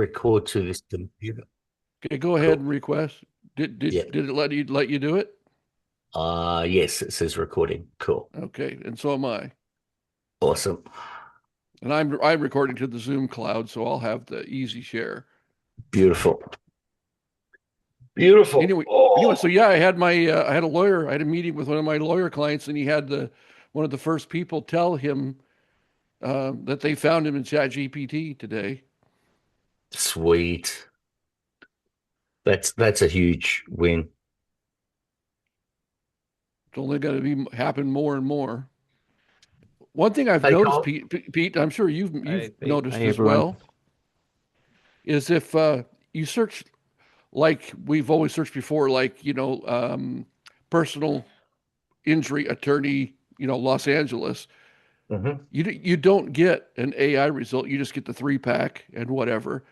record to this computer. Okay, go ahead Cool. and request. Did Yeah. did did it let you do it? Yes, it says recording. Cool. Okay, and so am I. Awesome. And I'm recording to the Zoom cloud, so I'll have the easy share. Beautiful. Beautiful. Anyway, so Oh, yeah, I had a lawyer. I had a meeting with one of my lawyer clients, and he had the one of the first people tell him that they found him in ChatGPT today. sweet. That's a huge win. It's only going to be happen more and more. One thing I've Hey, noticed, Carl. Pete, I'm sure you've Hey, Pete. noticed Hey, as everyone. well, is if you search like we've always searched before, like, personal injury attorney, Los Angeles, Hmm. you don't get an AI result. You just get the three pack and whatever.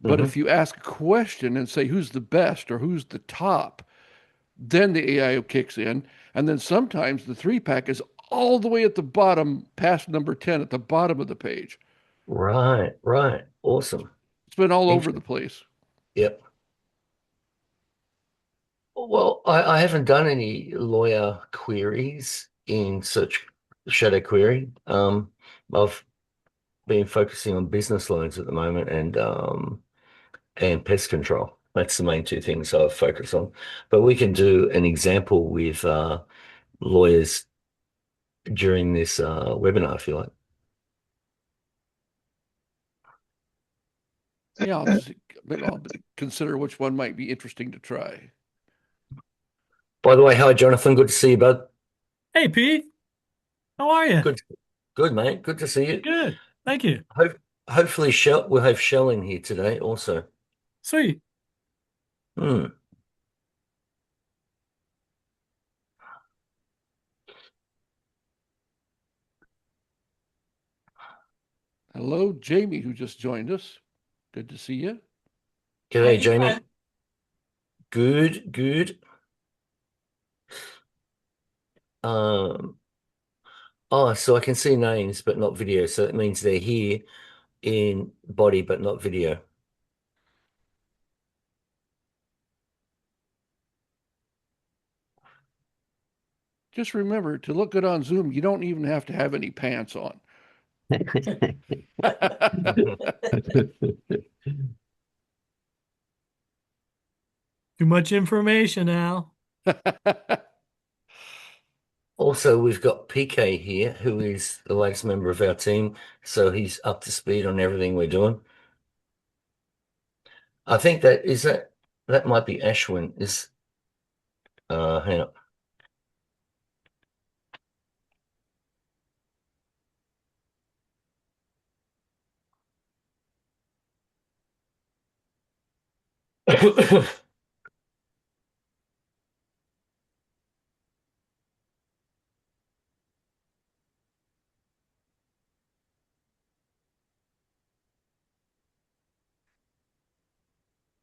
But Hmm. if you ask a question and say who's the best or who's the top, then the AI kicks in. And then sometimes the three pack is all the way at the bottom, past number 10 at the bottom of the page. Right, right. Awesome. It's been all over the Interesting. place. Yep. Well, I haven't done any lawyer queries in such shadow query. I've been focusing on business loans at the moment and pest control. That's the main two things I've focused on. But we can do an example with lawyers during this webinar if you like. Yeah, I'll consider which one might be interesting to try. By the way, hi Jonathan, good to see you, bud. Hey, Pete. How are you? Good, good mate. Good to see you. Good. Thank you. Hope, hopefully, Shell we'll have Shell in here today also. Sweet. Hmm. Hello, Jamie, who just joined us. Good to see you. G'day, Hey, Jamie. Good, good. Um. Oh, so I can see names but not video. So it means they're here in body but not video. Just remember to look good on Zoom, you don't even have to have any pants on. too much information, Al. Also, we've got PK here, who is the latest member of our team, so he's up to speed on everything we're doing. I think that might be Ashwin. Is hang on.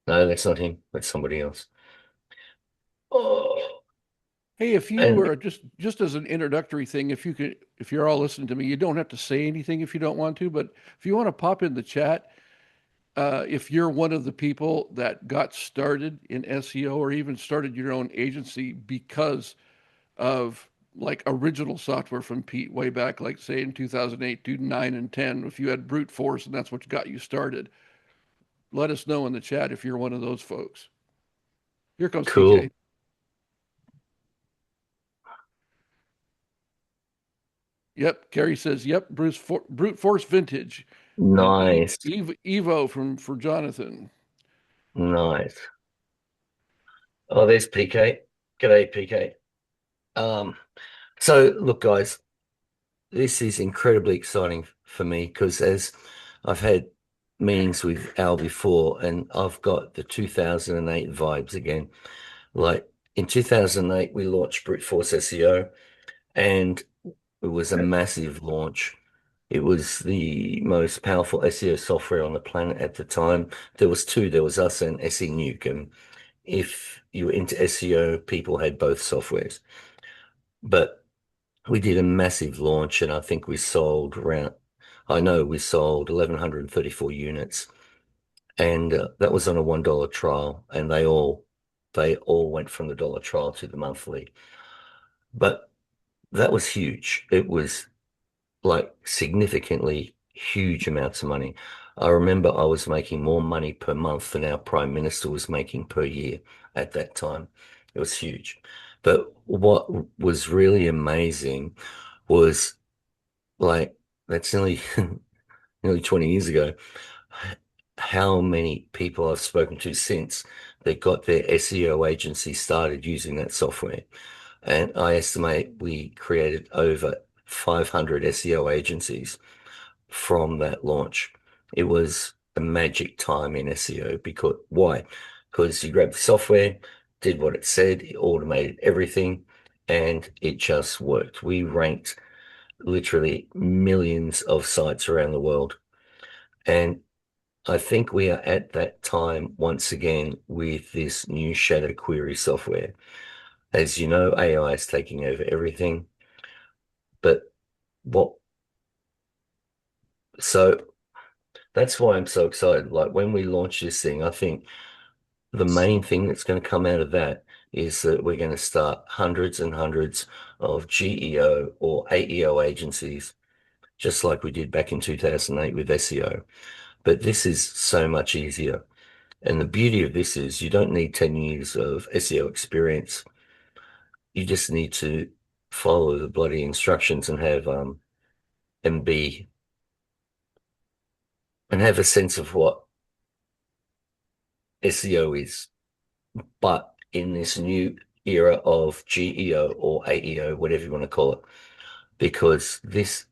No, that's not him. That's somebody else. Oh, Hey, if you and were just as an introductory thing, if you're all listening to me, you don't have to say anything if you don't want to, but if you want to pop in the chat, if you're one of the people that got started in SEO or even started your own agency because of like original software from Pete way back, like say in 2008, 2009, and 10, if you had brute force and that's what got you started, let us know in the chat if you're one of those folks. Here comes PK. cool. Yep, Gary says, "Yep, brute force vintage," and Nice. Evo from for Jonathan. Nice. Oh, there's PK. G'day, PK. Um, so look, guys, this is incredibly exciting for me because as I've had meetings with Al before, and I've got the 2008 vibes again. Like in 2008, we launched Brute Force SEO, and it was a massive launch. It was the most powerful SEO software on the planet at the time. There was two. There was us and SE Nuke, and if you were into SEO, people had both softwares. But we did a massive launch, and I think we sold around, I know we sold 1,134 units. and that was on a $1 trial, and they all went from the dollar trial to the monthly. But that was huge. It was like significantly huge amounts of money. I remember I was making more money per month than our prime minister was making per year at that time. It was huge. But what was really amazing was like that's nearly 20 years ago, how many people I've spoken to since that got their SEO agency started using that software. And I estimate we created over 500 SEO agencies from that launch. It was a magic time in SEO because why? Because you grabbed the software, did what it said, it automated everything, and it just worked. We ranked literally millions of sites around the world. And I think we are at that time once again with this new ShadowQuery software. As you know, AI is taking over everything. But what, so that's why I'm so excited. Like when we launch this thing, I think the main thing that's going to come out of that is that we're going to start hundreds and hundreds of GEO or AEO agencies, just like we did back in 2008 with SEO. But this is so much easier. And the beauty of this is you don't need 10 years of SEO experience. You just need to follow the bloody instructions and have and be and have a sense of what SEO is. But in this new era of GEO or AEO, whatever you want to call it, because this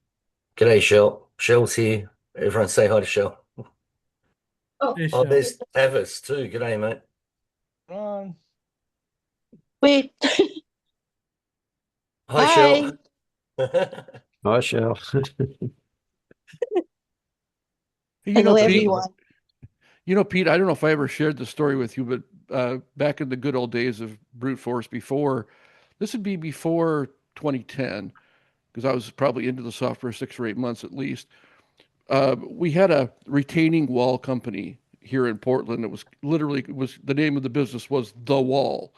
g'day Shell. Shell's here. Everyone say hi to Shell. Hey, Oh, Shel. there's Tavis too. G'day, mate. On. Wait, Hi, hi. Shell. Hi, Shell. You Hello, know, Pete, everyone. Pete, I don't know if I ever shared the story with you, but back in the good old days of brute force this would be before 2010, because I was probably into the software 6 or 8 months at least. We had a retaining wall company here in Portland. It was the name of the business was The Wall.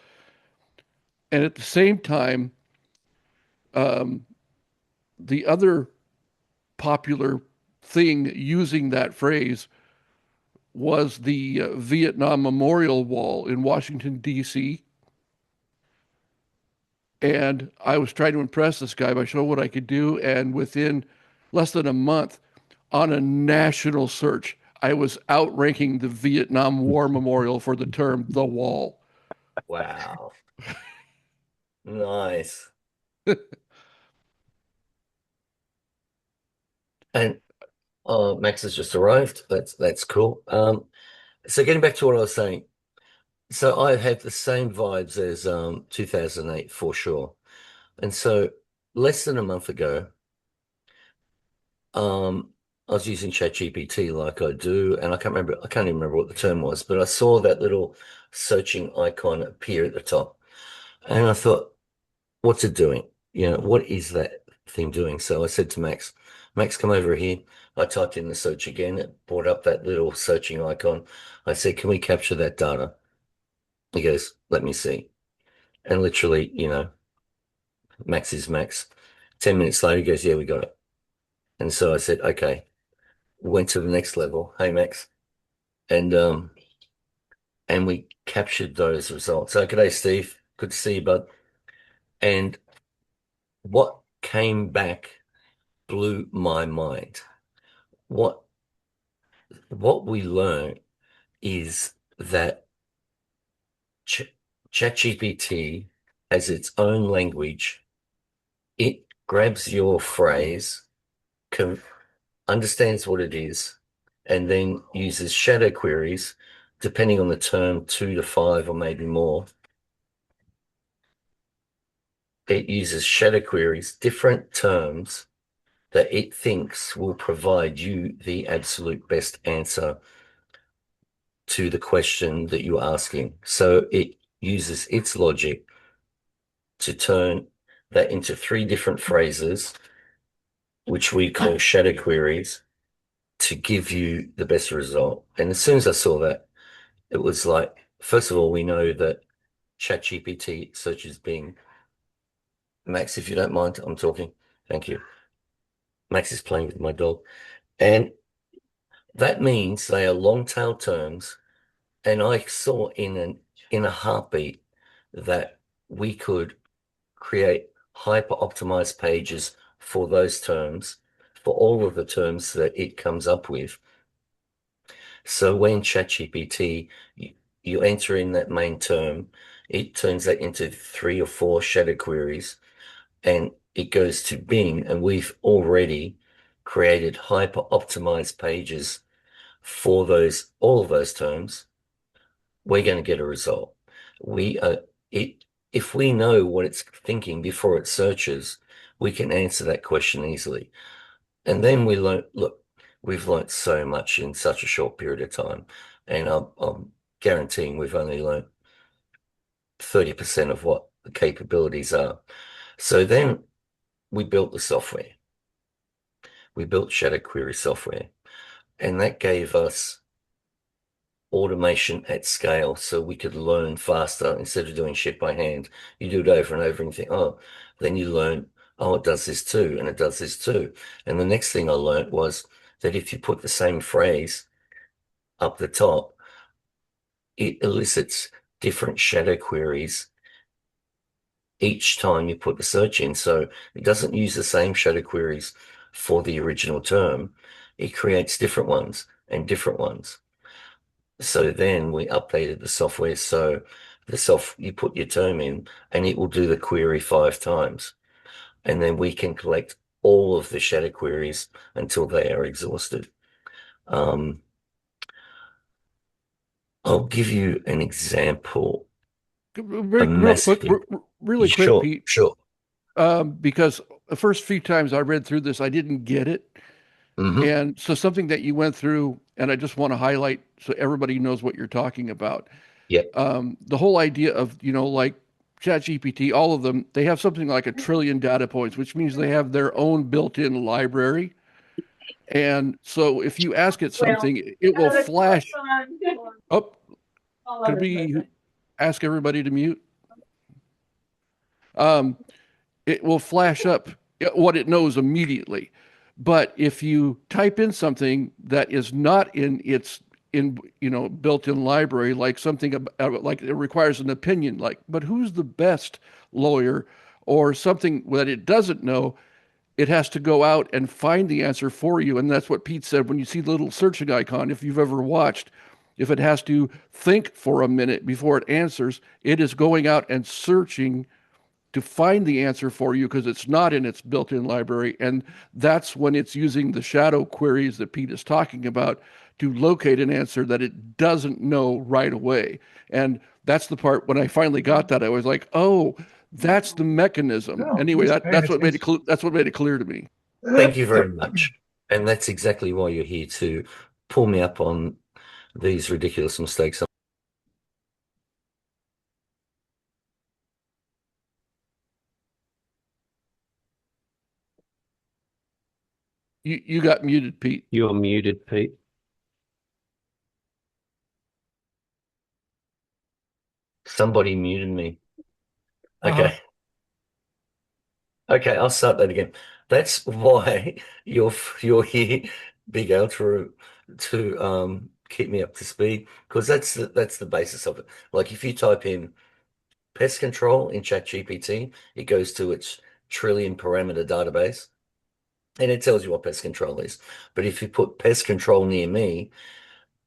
And at the same time, um, the other popular thing using that phrase was the Vietnam Memorial Wall in Washington, D.C. And I was trying to impress this guy by showing what I could do. And within less than a month, on a national search, I was outranking the Vietnam War Memorial for the term the wall. Wow. Nice. And Max has just arrived. That's cool. So getting back to what I was saying, so I have the same vibes as 2008 for sure. And so less than a month ago, I was using ChatGPT like I do, and I can't even remember what the term was, but I saw that little searching icon appear at the top. And I thought, what's it doing? What is that thing doing? So I said to Max, come over here. I typed in the search again. It brought up that little searching icon. I said, can we capture that data? He goes, let me see. And literally, Max is Max. 10 minutes later, he goes, yeah, we got it. And so I said, okay, went to the next level. Hey, Max. And we captured those results. So, g'day, Steve. Good to see you, bud. And what came back blew my mind. What we learned is that ChatGPT has its own language. It grabs your phrase, understands what it is, and then uses shadow queries, depending on the term, 2 to 5 or maybe more. It uses shadow queries, different terms that it thinks will provide you the absolute best answer to the question that you're asking. So it uses its logic to turn that into 3 different phrases, which we call shadow queries. to give you the best result. And as soon as I saw that, it was like, first of all, we know that ChatGPT searches Bing. Max, if you don't mind, I'm talking. Thank you. Max is playing with my dog. And that means they are long tail terms. And I saw in a heartbeat that we could create hyper optimized pages for those terms, for all of the terms that it comes up with. So when ChatGPT, you enter in that main term, it turns that into 3 or 4 shadow queries, and it goes to Bing, and we've already created hyper optimized pages for all of those terms. We're going to get a result. We it If we know what it's thinking before it searches, we can answer that question easily. And then we've learned so much in such a short period of time. And I'm guaranteeing we've only learned 30% of what the capabilities are. So then we built the software. We built ShadowQuery software, and that gave us automation at scale so we could learn faster instead of doing shit by hand. You do it over and over and you think, oh, then you learn, oh, it does this too, and it does this too. And the next thing I learned was that if you put the same phrase up the top, it elicits different shadow queries each time you put the search in. So it doesn't use the same shadow queries for the original term. It creates different ones and different ones. So then we updated the software. So you put your term in and it will do the query 5 times. And then we can collect all of the shadow queries until they are exhausted. I'll give you an example. Real quick, really quick, Sure, Pete. sure. Because the first few times I read through this, I didn't get it. Mm-hmm. And so something that you went through, and I just want to highlight so everybody knows what you're talking about. Yep. The whole idea of, like ChatGPT, all of them, they have something like 1 trillion data points, which means they have their own built-in library. And so if you ask it something, it will flash. Oh, could we ask everybody to mute? It will flash up what it knows immediately. But if you type in something that is not in its built-in library, like something about, like it requires an opinion, like, but who's the best lawyer, or something that it doesn't know, it has to go out and find the answer for you. And that's what Pete said when you see the little searching icon, if you've ever watched, if it has to think for a minute before it answers, it is going out and searching to find the answer for you because it's not in its built-in library. And that's when it's using the shadow queries that Pete is talking about to locate an answer that it doesn't know right away. And that's the part when I finally got that, I was like, oh, that's the mechanism. Anyway, that's what made it clear to me. Thank you very much. And that's exactly why you're here, to pull me up on these ridiculous mistakes. You got muted, Pete. You're muted, Pete. Somebody muted me. Okay. Okay, I'll start that again. That's why you're here, Big Al, to keep me up to speed, because that's the basis of it. Like if you type in pest control in ChatGPT, it goes to its trillion parameter database and it tells you what pest control is. But if you put pest control near me,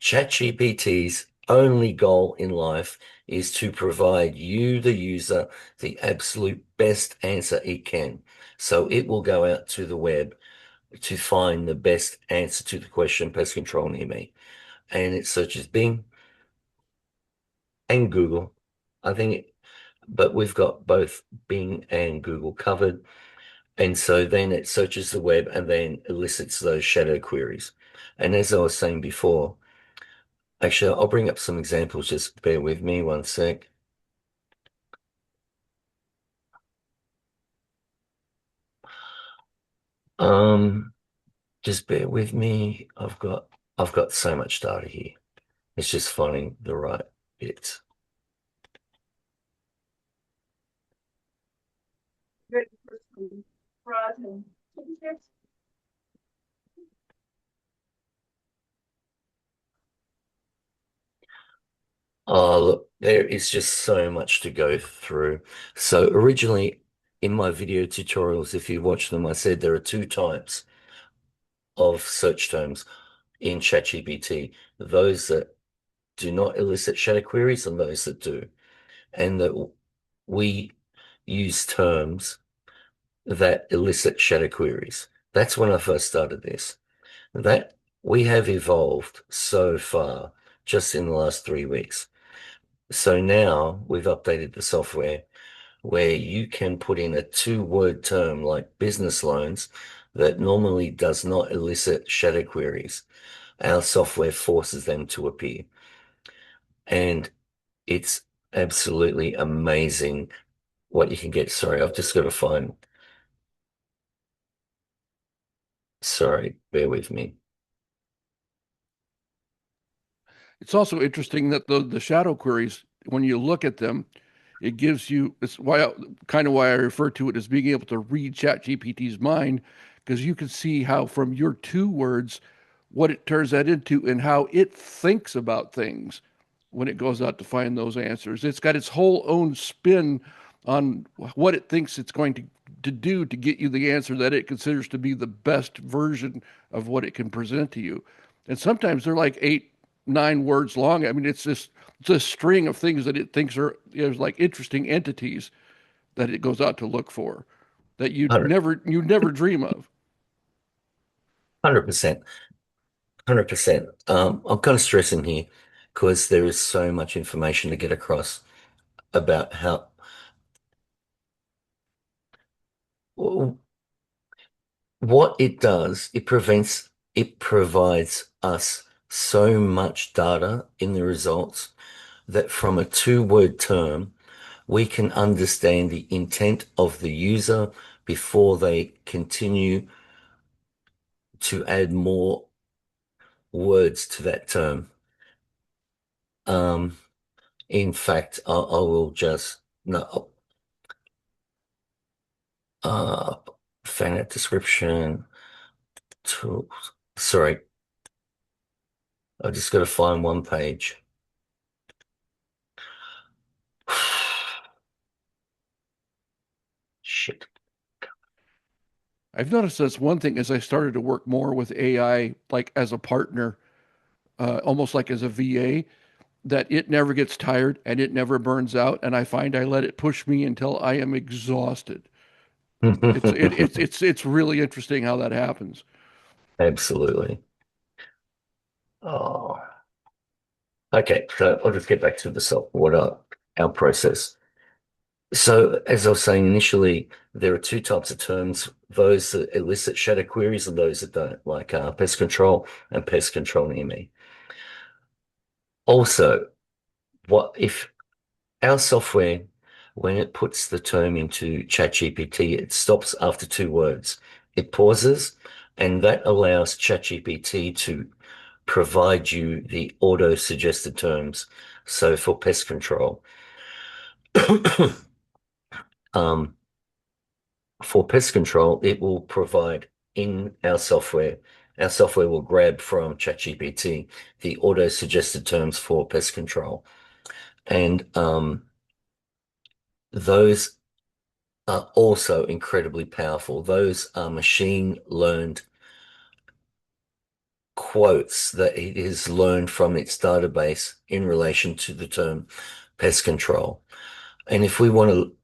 ChatGPT's only goal in life is to provide you, the user, the absolute best answer it can. So it will go out to the web to find the best answer to the question, pest control near me. And it searches Bing and Google. But we've got both Bing and Google covered. And so then it searches the web and then elicits those shadow queries. And as I was saying before, actually, I'll bring up some examples. Just bear with me 1 sec. Just bear with me. I've got so much data here. It's just finding the right bits. Oh, look, there is just so much to go through. So originally in my video tutorials, if you watch them, I said there are two types of search terms in ChatGPT. Those that do not elicit shadow queries and those that do. And that we use terms that elicit shadow queries. That's when I first started this. That we have evolved so far just in the last 3 weeks. So now we've updated the software where you can put in a two-word term like business loans that normally does not elicit shadow queries. Our software forces them to appear. And it's absolutely amazing what you can get. Sorry, I've just got to find. Sorry, bear with me. It's also interesting that the shadow queries, when you look at them, it gives you, it's kind of why I refer to it as being able to read ChatGPT's mind, because you can see how from your two words, what it turns that into and how it thinks about things when it goes out to find those answers. It's got its whole own spin on what it thinks it's going to do to get you the answer that it considers to be the best version of what it can present to you. And sometimes they're like 8, 9 words long. I mean, it's a string of things that it thinks are like interesting entities that it goes out to look for that 100, you'd never dream of. 100%. 100%. I'm kind of stressing here because there is so much information to get across about how what it does. It provides us so much data in the results that from a two-word term, we can understand the intent of the user before they continue to add more words to that term. Um, in fact, I will just no uh fan art description tools. Sorry, I just got to find one page. Shit. I've noticed that's one thing as I started to work more with AI, like as a partner, almost like as a VA, that it never gets tired and it never burns out. And I find I let it push me until I am exhausted. It's really interesting how that happens. Absolutely. Oh, okay. So I'll just get back to the our process. So as I was saying initially, there are two types of terms, those that elicit shadow queries and those that don't, like pest control and pest control near me. Also, what if our software, when it puts the term into ChatGPT, it stops after two words. It pauses, and that allows ChatGPT to provide you the auto-suggested terms. So for pest control, um, it will provide in our software. Our software will grab from ChatGPT the auto-suggested terms for pest control, and those are also incredibly powerful. Those are machine learned quotes that it has learned from its database in relation to the term pest control. And if we want to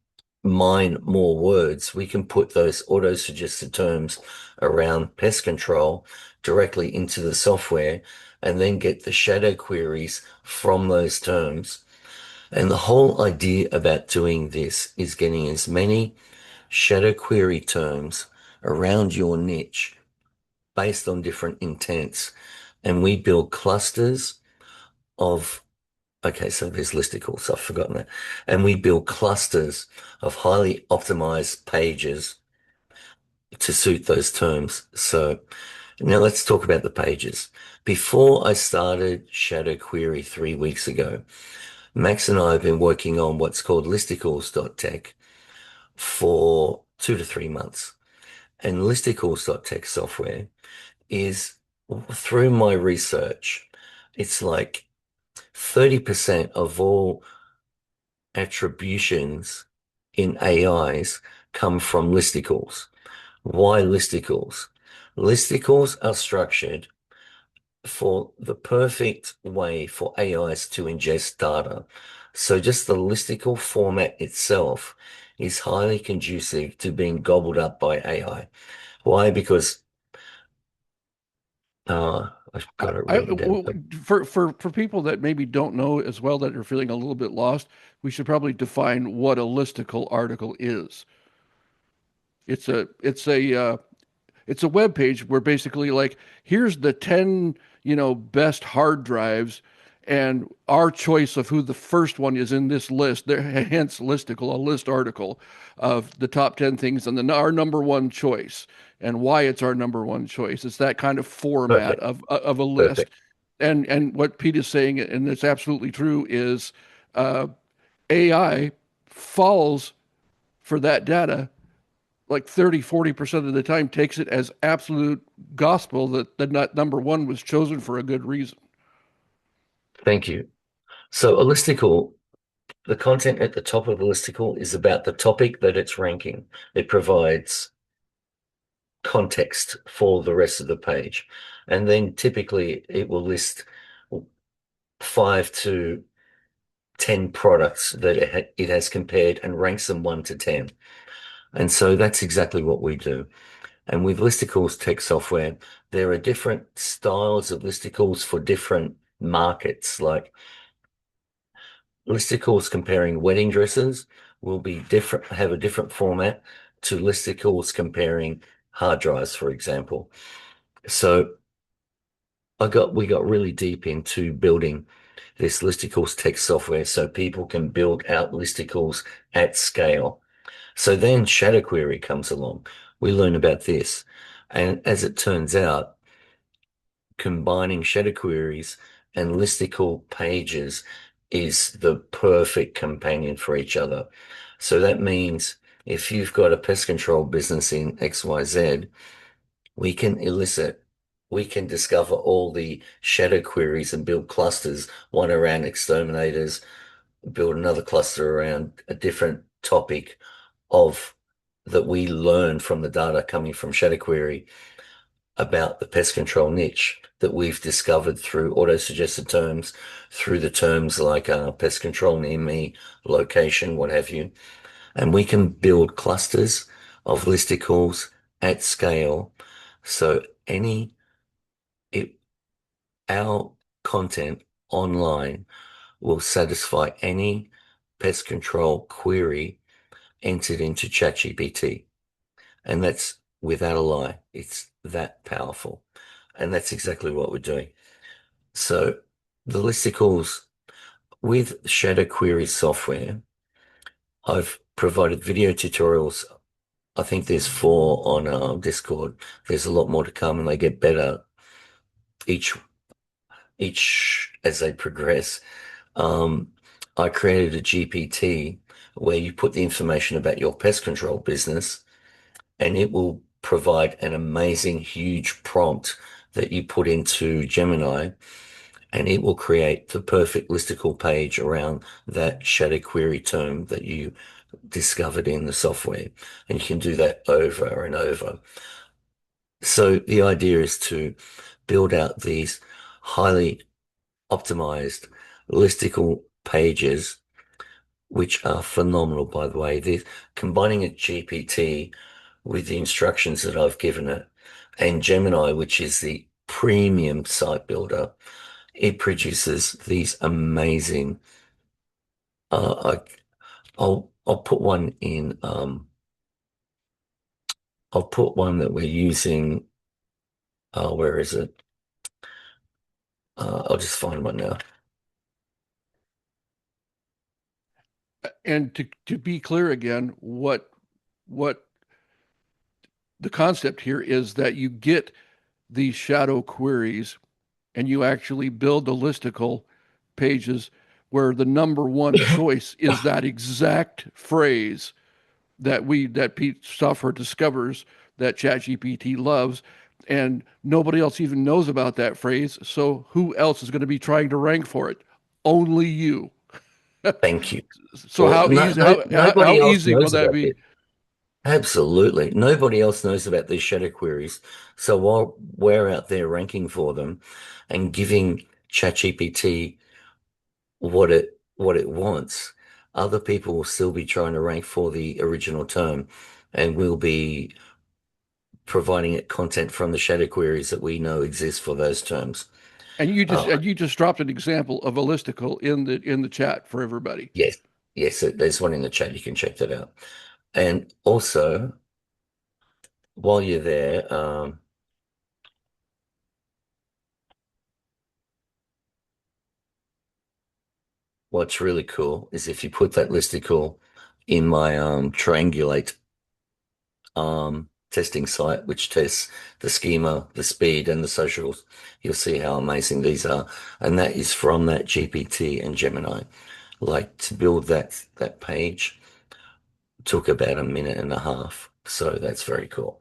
mine more words, we can put those auto-suggested terms around pest control directly into the software and then get the shadow queries from those terms. And the whole idea about doing this is getting as many shadow query terms around your niche based on different intents. And we build clusters of, okay, so there's listicles, I've forgotten that. And we build clusters of highly optimized pages to suit those terms. So Now let's talk about the pages. Before I started ShadowQuery 3 weeks ago, Max and I have been working on what's called listicles.tech for 2 to 3 months. And listicles.tech software is, through my research, it's like 30% of all attributions in AIs come from listicles. Why listicles? Listicles are structured for the perfect way for AIs to ingest data. So just the listicle format itself is highly conducive to being gobbled up by AI. Why? Because I've got it written down. For people that maybe don't know as well, that are feeling a little bit lost, we should probably define what a listicle article is. It's a web page where basically, like, here's the 10, best hard drives, and our choice of who the first one is in this list, there, hence listicle, a list article of the top 10 things and then our number one choice and why it's our number one choice. It's that kind of format Perfect. of a list. Perfect. And what Pete is saying, and it's absolutely true, is uh, AI falls for that data like 30-40% of the time, takes it as absolute gospel that the number one was chosen for a good reason. Thank you. So a listicle, the content at the top of the listicle is about the topic that it's ranking. It provides context for the rest of the page. And then typically it will list 5 to 10 products that it has compared and ranks them 1 to 10. And so that's exactly what we do. And with listicles tech software, there are different styles of listicles for different markets. Like listicles comparing wedding dresses will be different, have a different format to listicles comparing hard drives, for example. So we got really deep into building this listicles tech software so people can build out listicles at scale. So then ShadowQuery comes along. We learn about this. And as it turns out, combining ShadowQueries and listicle pages is the perfect companion for each other. So that means if you've got a pest control business in XYZ, we can we can discover all the shadow queries and build clusters, one around exterminators, build another cluster around a different topic of that we learn from the data coming from ShadowQuery about the pest control niche that we've discovered through auto-suggested terms, through the terms like pest control near me, location, what have you. And we can build clusters of listicles at scale. So our content online will satisfy any pest control query entered into ChatGPT. And that's without a lie. It's that powerful. And that's exactly what we're doing. So the listicles with Shadow Query software, I've provided video tutorials. I think there's 4 on Discord. There's a lot more to come, and they get better each as they progress. Um, I created a GPT where you put the information about your pest control business, and it will provide an amazing, huge prompt that you put into Gemini, and it will create the perfect listicle page around that shadow query term that you discovered in the software. And you can do that over and over. So the idea is to build out these highly optimized listicle pages, which are phenomenal, by the way. They're combining a GPT with the instructions that I've given it and Gemini, which is the premium site builder. It produces these amazing. I'll put one in. I'll put one that we're using. Where is it? I'll just find one now. And to be clear again, what the concept here is that you get these shadow queries and you actually build the listicle pages where the number one choice is that exact phrase that Pete Stoffer discovers that ChatGPT loves, and nobody else even knows about that phrase. So who else is going to be trying to rank for it? Only you. Thank you. So Well, how easy how nobody else easy will knows that about be? this. Absolutely. Nobody else knows about these shadow queries. So while we're out there ranking for them and giving ChatGPT what it wants, other people will still be trying to rank for the original term, and we'll be providing it content from the shadow queries that we know exist for those terms. Uh, And you just dropped an example of a listicle in the chat for everybody. yes, yes, there's one in the chat. You can check that out. And also, while you're there, what's really cool is if you put that listicle in my triangulate testing site, which tests the schema, the speed, and the socials, you'll see how amazing these are. And that is from that GPT and Gemini. Like, to build that page took about a minute and a half. So that's very cool.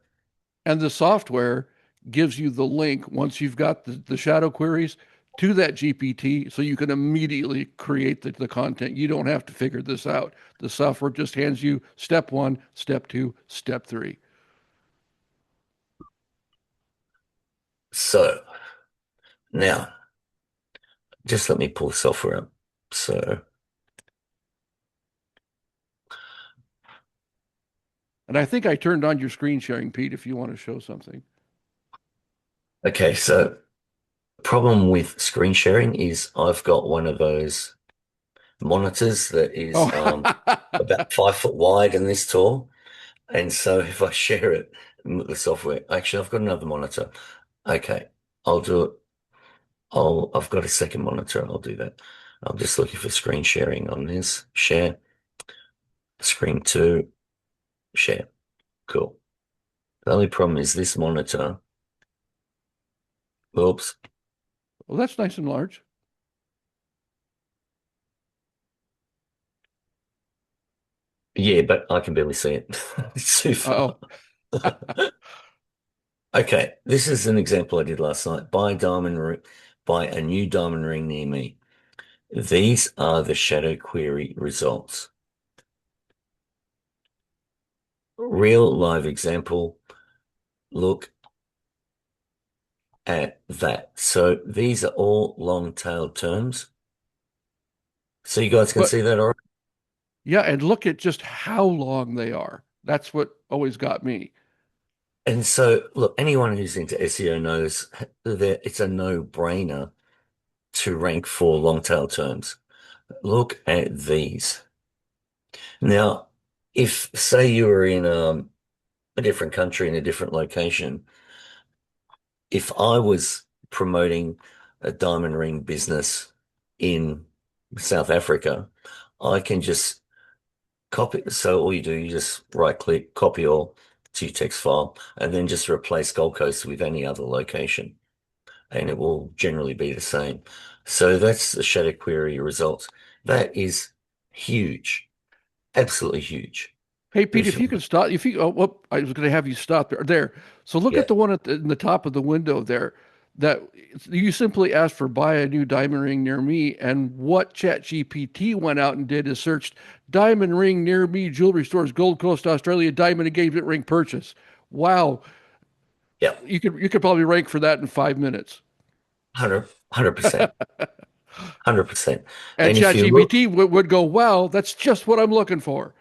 And the software gives you the link once you've got the shadow queries to that GPT so you can immediately create the content. You don't have to figure this out. The software just hands you step 1, step 2, step 3. So now, just let me pull software up. So, And I think I turned on your screen sharing, Pete, if you want to show something. okay, so problem with screen sharing is I've got one of those monitors that is Oh, about 5 foot wide and this tall. And so if I share it with the software, actually, I've got another monitor. Okay, I'll do it. I've got a second monitor. I'll do that. I'm just looking for screen sharing on this. Share, screen two, share. Cool. The only problem is this monitor. Oops. well, that's nice and large. Yeah, but I can barely see it. It's too far. Oh, Okay, this is an example I did last night. Buy a new diamond ring near me. These are the shadow query results. Real live example. Look at that. So these are all long-tailed terms. So you guys can but see that, all right? yeah, and look at just how long they are. That's what always got me. And so, look, anyone who's into SEO knows that it's a no-brainer to rank for long-tail terms. Look at these. Now, if say you were in a different country in a different location, if I was promoting a diamond ring business in South Africa, I can just copy. So all you do, you just right click, copy all to your text file, and then just replace Gold Coast with any other location, and it will generally be the same. So that's the shadow query results. That is huge, absolutely huge. Hey, Pete, If if you could stop, if you, oh, whoop, I was going to have you stop there. There. So look yeah, at the one in the top of the window there. That you simply asked for buy a new diamond ring near me, and what ChatGPT went out and did is searched diamond ring near me, jewelry stores, Gold Coast, Australia, diamond engagement ring purchase. Wow, yeah, you could probably rank for that in 5 minutes. 100%, 100%. And And if you look, ChatGPT would go, wow, that's just what I'm looking for.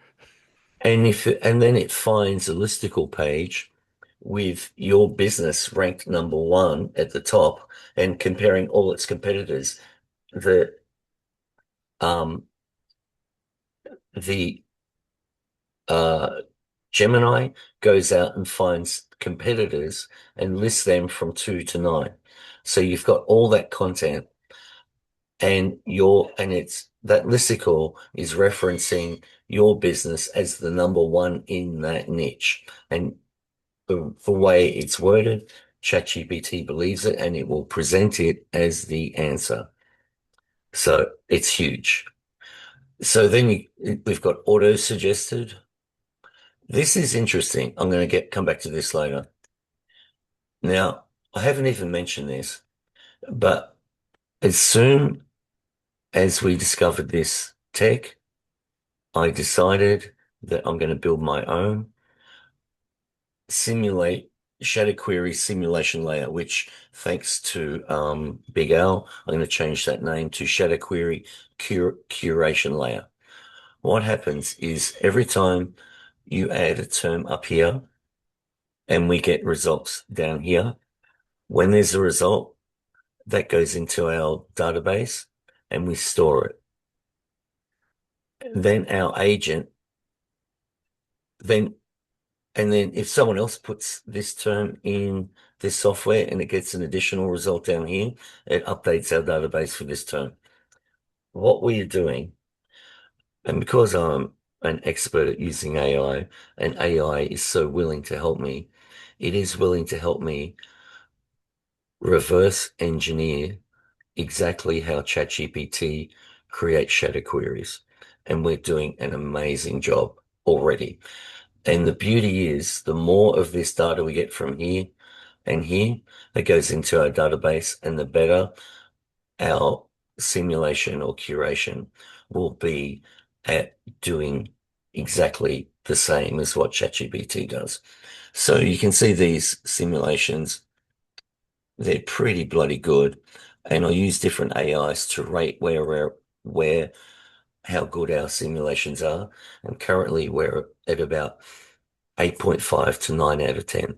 and then it finds a listicle page with your business ranked number one at the top and comparing all its competitors. The um the Gemini goes out and finds competitors and lists them from 2 to 9. So you've got all that content and it's that listicle is referencing your business as the number one in that niche. And the way it's worded, ChatGPT believes it and it will present it as the answer. So it's huge. So then we've got auto suggested. This is interesting. I'm going to come back to this later. Now, I haven't even mentioned this, but as soon as we discovered this tech, I decided that I'm going to build my own ShadowQuery simulation layer, which thanks to Big Al, I'm going to change that name to ShadowQuery curation layer. What happens is every time you add a term up here and we get results down here, when there's a result, that goes into our database and we store it. Then our agent, then if someone else puts this term in this software and it gets an additional result down here, it updates our database for this term. What we're doing, and because I'm an expert at using AI, and AI is so willing to help me, it is willing to help me reverse engineer exactly how ChatGPT creates shadow queries. And we're doing an amazing job already. And the beauty is, the more of this data we get from here and here, that goes into our database, and the better our simulation or curation will be at doing exactly the same as what ChatGPT does. So you can see these simulations, they're pretty bloody good. And I use different AIs to rate how good our simulations are. And currently we're at about 8.5 to 9 out of 10.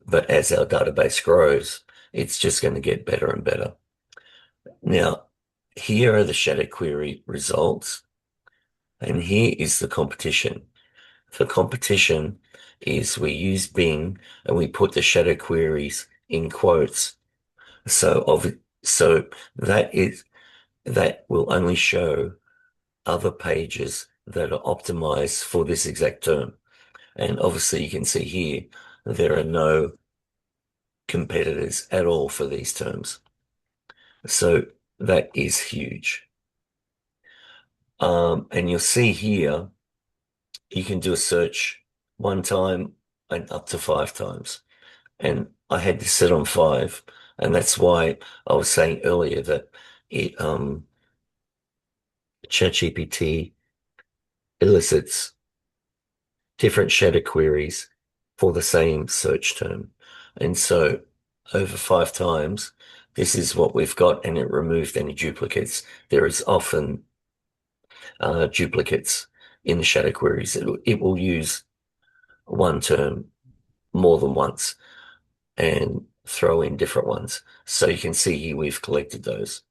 But as our database grows, it's just going to get better and better. Now, here are the shadow query results, and here is the competition. The competition is we use Bing and we put the shadow queries in quotes. So that will only show other pages that are optimized for this exact term. And obviously you can see here, there are no competitors at all for these terms. So that is huge. And you'll see here, you can do a search 1 time and up to 5 times. And I had this set on 5. And that's why I was saying earlier that ChatGPT elicits different shadow queries for the same search term. And so over 5 times, this is what we've got, and it removed any duplicates. There is often duplicates in the shadow queries. It will use one term more than once and throw in different ones. So you can see here we've collected those.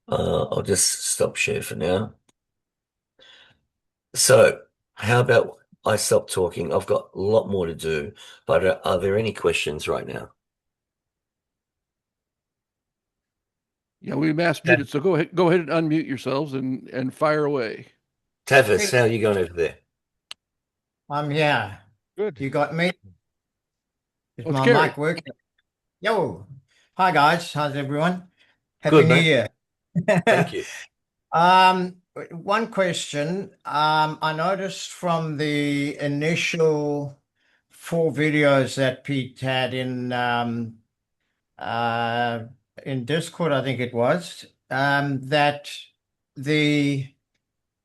I'll just stop share for now. So how about I stop talking? I've got a lot more to do, but are there any questions right now? Yeah, we mass muted, so go ahead and unmute yourselves and fire away. Tavis, how are you going over there? I'm here. Good. You got me? Is Let's my carry. mic working? Yo. Hi guys. How's everyone? Happy Good, New mate. Year. Thank you. One question. I noticed from the initial 4 videos that Pete had in Discord, I think it was, that the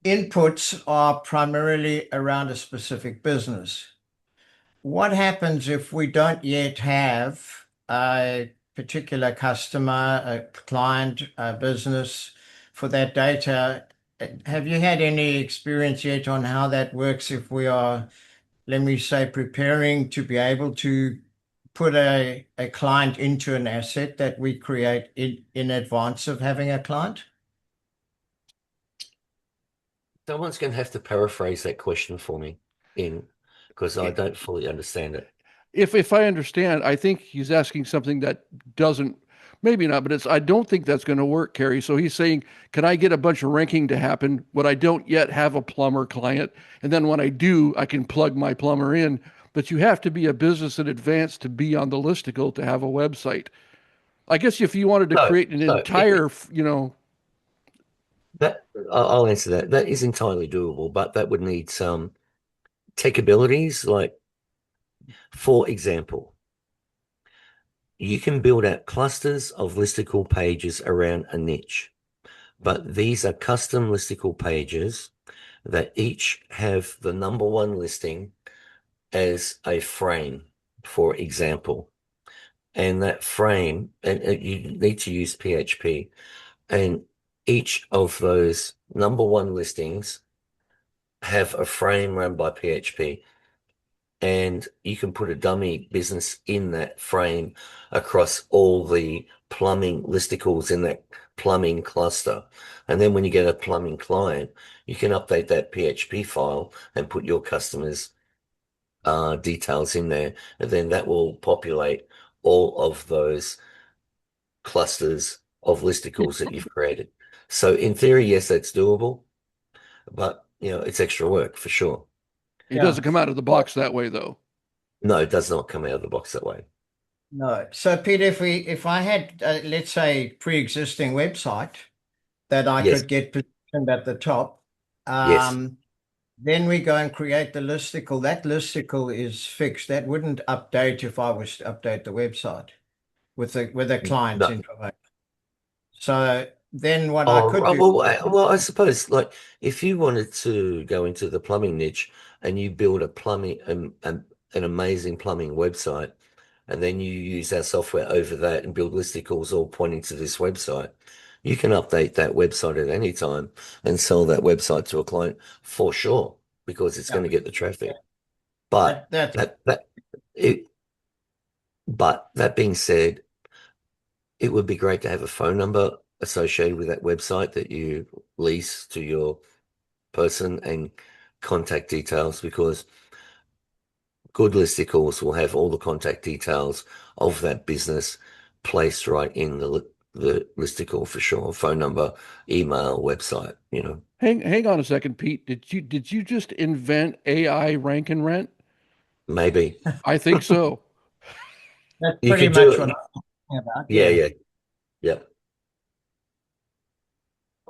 inputs are primarily around a specific business. What happens if we don't yet have a particular customer, a client, a business for that data? Have you had any experience yet on how that works if we are, let me say, preparing to be able to put a client into an asset that we create in advance of having a client? Someone's going to have to paraphrase that question for me because I don't fully understand it. If I understand, I think he's asking something that doesn't, maybe not, but I don't think that's going to work, Kerry. So he's saying, can I get a bunch of ranking to happen when I don't yet have a plumber client? And then when I do, I can plug my plumber in. but you have to be a business in advance to be on the listicle to have a website. I guess if you wanted to So, create an so if entire, you know, that I'll answer that. That is entirely doable, but that would need some tech abilities. Like, for example, you can build out clusters of listicle pages around a niche, but these are custom listicle pages that each have the number one listing as a frame, for example. And that frame, and you need to use PHP, and each of those number one listings have a frame run by PHP, and you can put a dummy business in that frame across all the plumbing listicles in that plumbing cluster. And then when you get a plumbing client, you can update that PHP file and put your customers' details in there, and then that will populate all of those clusters of listicles that you've created. So in theory, yes, that's doable, but it's extra work for sure. it Yeah. doesn't come out of the box that way, though. No, it does not come out of the box that way. No. So Peter, if I had, let's say, pre-existing website that I Yes, could get positioned at the top, yes. then we go and create the listicle. That listicle is fixed. That wouldn't update if I was to update the website with the client's No. information. So then what I Oh, could do, well, I suppose like if you wanted to go into the plumbing niche and you build a plumbing an amazing plumbing website, and then you use our software over that and build listicles all pointing to this website, you can update that website at any time and sell that website to a client for sure because it's yeah, going to get the traffic. But that's it, that being said, it would be great to have a phone number associated with that website that you lease to your person and contact details, because good listicles will have all the contact details of that business placed right in the listicle for sure. Phone number, email, website. Hang on a second, Pete. Did you just invent AI rank and rent? Maybe I think so. that's you pretty could do much what it. I'm talking about. Yeah, Yeah. yeah, yeah.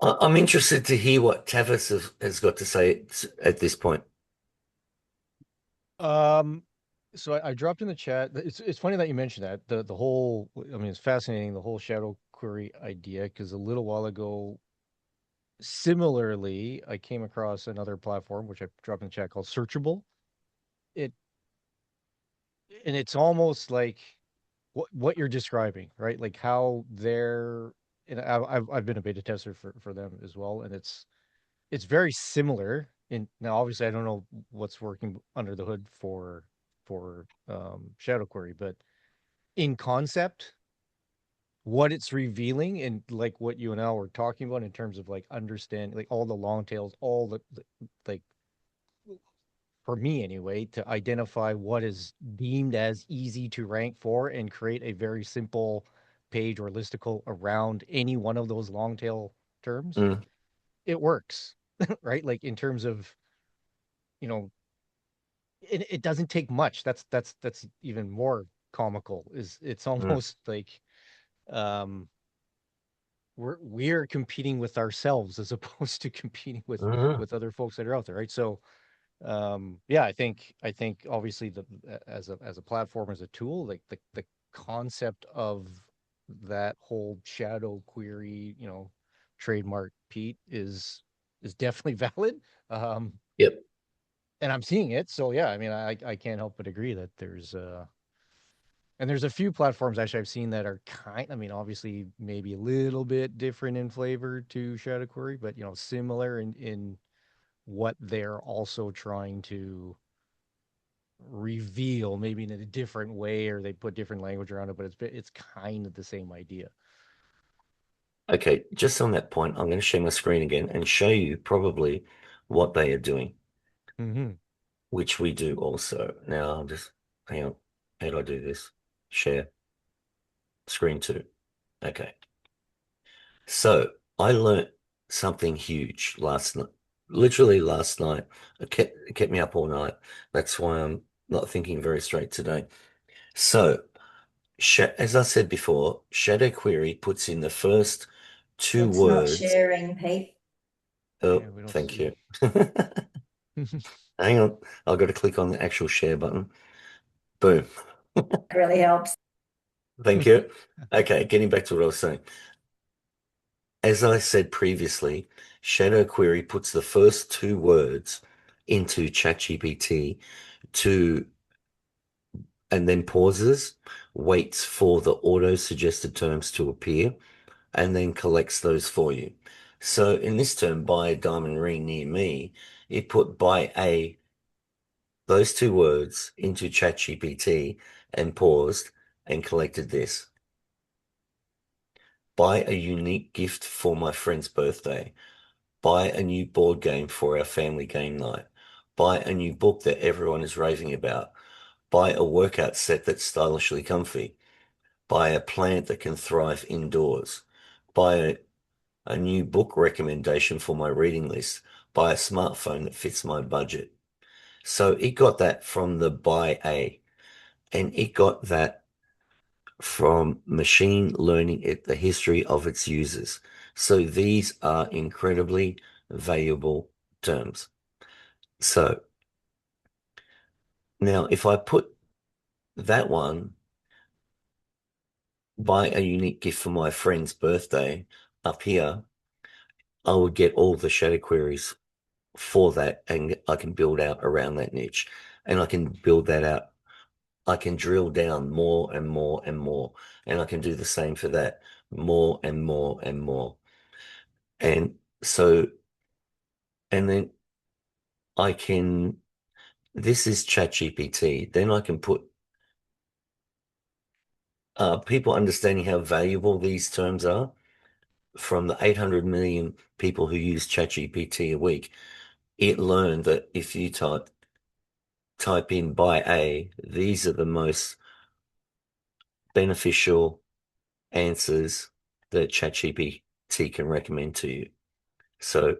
I'm interested to hear what Tavis has got to say at this point. Um, so I dropped in the chat. It's funny that you mentioned that the whole. I mean, it's fascinating, the whole shadow query idea, because a little while ago, similarly, I came across another platform which I dropped in the chat called Searchable. It and it's almost like what you're describing, right? Like how they're. And I've been a beta tester for them as well, and it's very similar. In now, obviously, I don't know what's working under the hood for Shadow Query, but in concept, what it's revealing and like what you and I were talking about in terms of like understanding like all the long tails, all the like for me anyway, to identify what is deemed as easy to rank for and create a very simple page or listicle around any one of those long tail terms. Mm, It works, right? Like in terms of, you know, it doesn't take much. That's even more comical. Is it's mm, almost like um we're competing with ourselves as opposed to competing mhm. with other folks that are out there, right? So yeah, I think obviously as a platform, as a tool, like the concept of that whole shadow query, trademark Pete is definitely valid. Um Yep. and I'm seeing it. So yeah, I mean, I can't help but agree that there's a few platforms actually I've seen that are I mean, obviously maybe a little bit different in flavor to Shadow Query, but similar in what they're also trying to reveal, maybe in a different way, or they put different language around it, but it's kind of the same idea. Okay, just on that point, I'm going to share my screen again and show you probably what they are doing, Mm-hmm. which we do also. Now, I'm just, hang on. How do I do this? Share screen two. Okay. So I learnt something huge last night, literally last night. It kept me up all night. That's why I'm not thinking very straight today. So, as I said before, ShadowQuery puts in the first two It's not words. sharing, Pete. Oh, Yeah, we don't thank see. you. Hang on, I've got to click on the actual share button. Boom. It really helps. Thank you. Okay, getting back to what I was saying. As I said previously, ShadowQuery puts the first two words into ChatGPT and then pauses, waits for the auto-suggested terms to appear, and then collects those for you. So in this term, buy a diamond ring near me, it put those two words into ChatGPT and paused and collected this. Buy a unique gift for my friend's birthday. Buy a new board game for our family game night. Buy a new book that everyone is raving about. Buy a workout set that's stylishly comfy. Buy a plant that can thrive indoors. Buy a new book recommendation for my reading list. Buy a smartphone that fits my budget. So it got that from the buy a, and it got that from machine learning the history of its users. So these are incredibly valuable terms. So now if I put that one, buy a unique gift for my friend's birthday up here, I would get all the shadow queries for that, and I can build out around that niche, and I can build that out. I can drill down more and more and more, and I can do the same for that, more and more and more. And so, and then I can, this is ChatGPT. Then I can put people understanding how valuable these terms are. From the 800 million people who use ChatGPT a week, it learned that if you type in buy a, these are the most beneficial answers that ChatGPT can recommend to you. So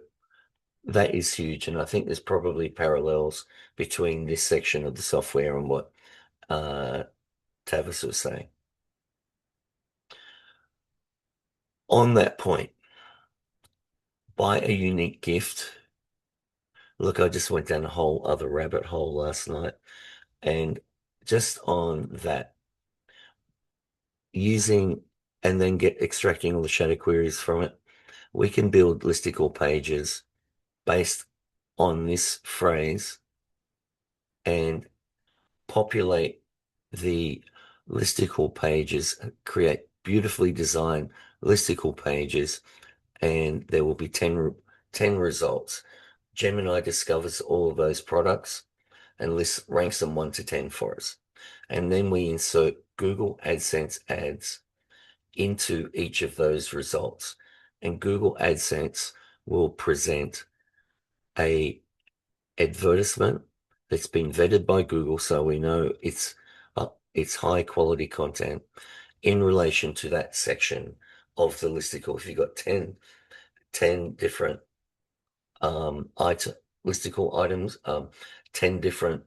that is huge. And I think there's probably parallels between this section of the software and what Tavis was saying. On that point, buy a unique gift. Look, I just went down a whole other rabbit hole last night. And just on that, using and then extracting all the shadow queries from it, we can build listicle pages based on this phrase and populate the listicle pages, create beautifully designed listicle pages, and there will be 10 results. Gemini discovers all of those products and ranks them 1 to 10 for us. And then we insert Google AdSense ads into each of those results. And Google AdSense will present a advertisement that's been vetted by Google, so we know it's high quality content in relation to that section of the listicle. If you've got 10 different listicle items, 10 different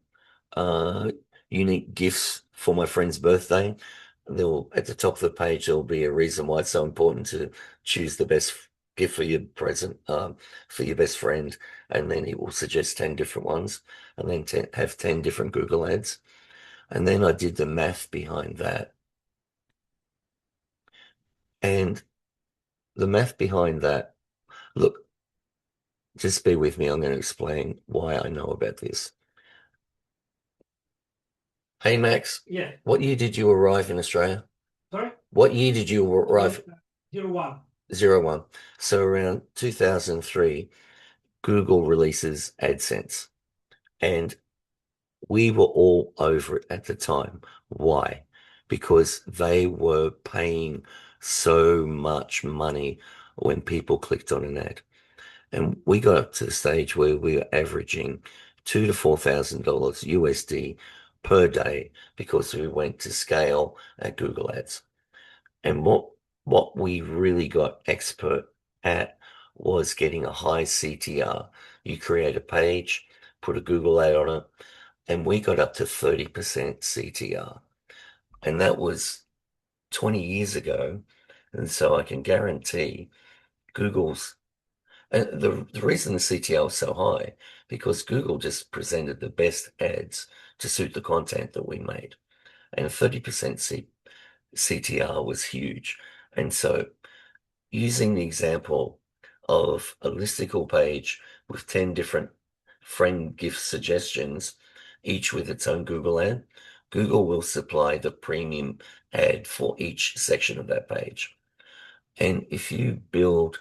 unique gifts for my friend's birthday, at the top of the page there'll be a reason why it's so important to choose the best gift for your present, for your best friend, and then it will suggest 10 different ones, and then have 10 different Google ads. And then I did the math behind that, and the math behind that, look, just bear with me, I'm going to explain why I know about this. Hey Max, Yeah, what year did you arrive in Australia? sorry? What year did you arrive? 01. 01. So around 2003, Google releases AdSense, and we were all over it at the time. Why? Because they were paying so much money when people clicked on an ad. And we got up to the stage where we were averaging $2,000 to $4,000 USD per day because we went to scale at Google Ads. And what we really got expert at was getting a high CTR. You create a page, put a Google ad on it, and we got up to 30% CTR. And that was 20 years ago. And so I can guarantee Google's, and the reason the CTR was so high, because Google just presented the best ads to suit the content that we made. And 30% CTR was huge. And so using the example of a listicle page with 10 different friend gift suggestions, each with its own Google ad, Google will supply the premium ad for each section of that page. And if you build,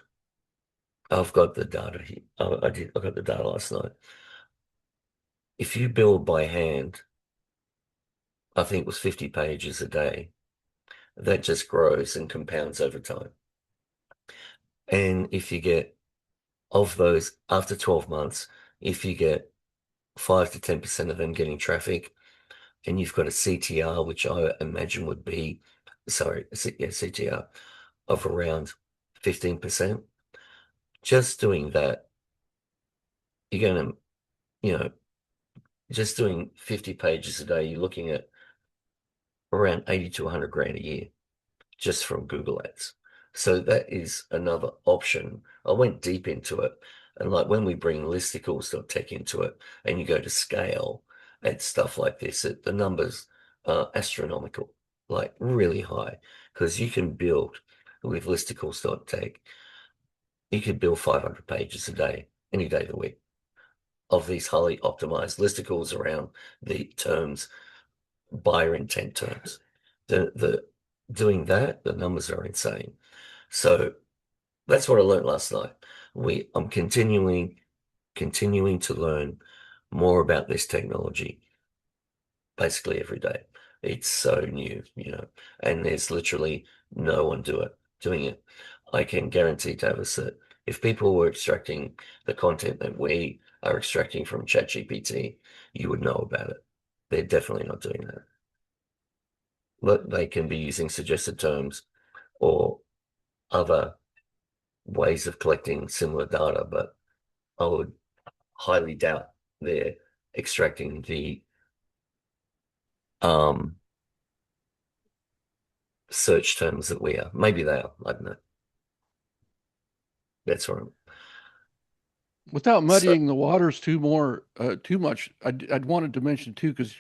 I've got the data here. I got the data last night. If you build by hand, I think it was 50 pages a day, that just grows and compounds over time. And if you get, of those, after 12 months, if you get 5 to 10% of them getting traffic, and you've got a CTR, which I imagine would be, CTR of around 15%, just doing that, you're going to, just doing 50 pages a day, you're looking at around 80 to 100 grand a year just from Google Ads. So that is another option. I went deep into it. And like when we bring listicles.tech into it and you go to scale at stuff like this, the numbers are astronomical, like really high, because you can build with listicles.tech, you could build 500 pages a day, any day of the week, of these highly optimized listicles around the terms, buyer intent terms. Doing that, the numbers are insane. So that's what I learned last night. I'm continuing to learn more about this technology basically every day. It's so new, and there's literally no one doing it. I can guarantee, Tavis, that if people were extracting the content that we are extracting from ChatGPT, you would know about it. They're definitely not doing that. But they can be using suggested terms or other ways of collecting similar data, but I would highly doubt they're extracting the search terms that we are. Maybe they are. I don't know. That's right. Without muddying the waters too much, I'd wanted to mention too, because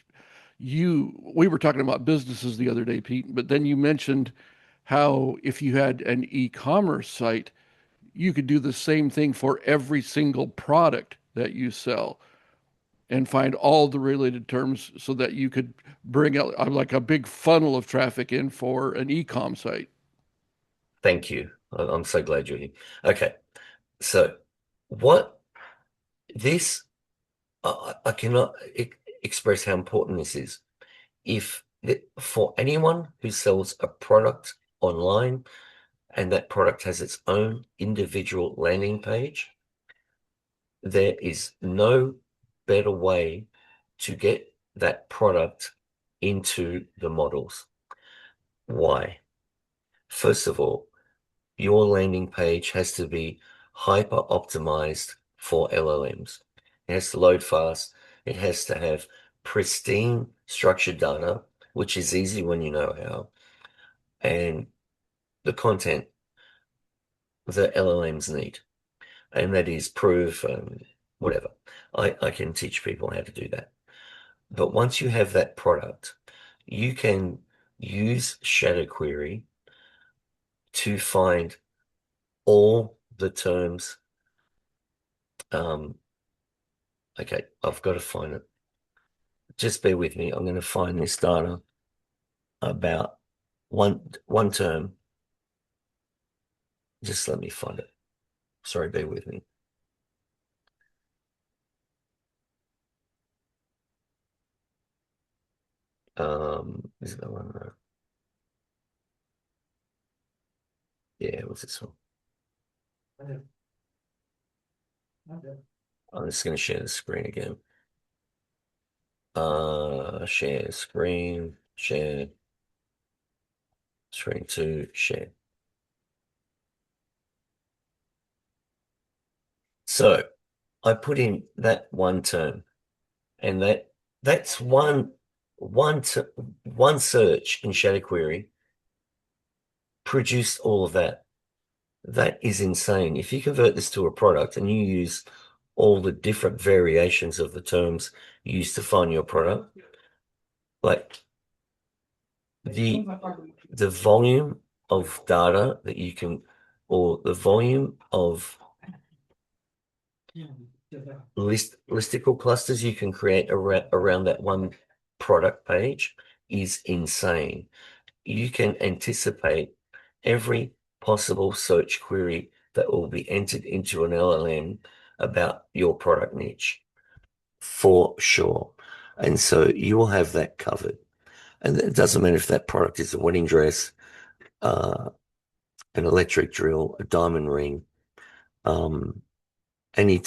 we were talking about businesses the other day, Pete, but then you mentioned how if you had an e-commerce site, you could do the same thing for every single product that you sell and find all the related terms so that you could bring out like a big funnel of traffic in for an e-com site. Thank you. I'm so glad you're here. Okay. So what this, I cannot express how important this is. For anyone who sells a product online and that product has its own individual landing page, there is no better way to get that product into the models. Why? First of all, your landing page has to be hyper optimized for LLMs. It has to load fast. It has to have pristine structured data, which is easy when you know how, and the content the LLMs need. And that is proof and whatever. I can teach people how to do that. But once you have that product, you can use ShadowQuery to find all the terms. Okay, I've got to find it. Just bear with me. I'm going to find this data about one term. Just let me find it. Sorry, bear with me. Is that one? No. Yeah, what's this one? I'm just going to share the screen again. Share screen, share screen 2, share. So I put in that one term, and that that's one search in ShadowQuery produced all of that. That is insane. If you convert this to a product and you use all the different variations of the terms used to find your product, like the volume of data that you can, or the volume of listicle clusters you can create around that one product page is insane. You can anticipate every possible search query that will be entered into an LLM about your product niche for sure. And so you will have that covered. And it doesn't matter if that product is a wedding dress, an electric drill, a diamond ring, any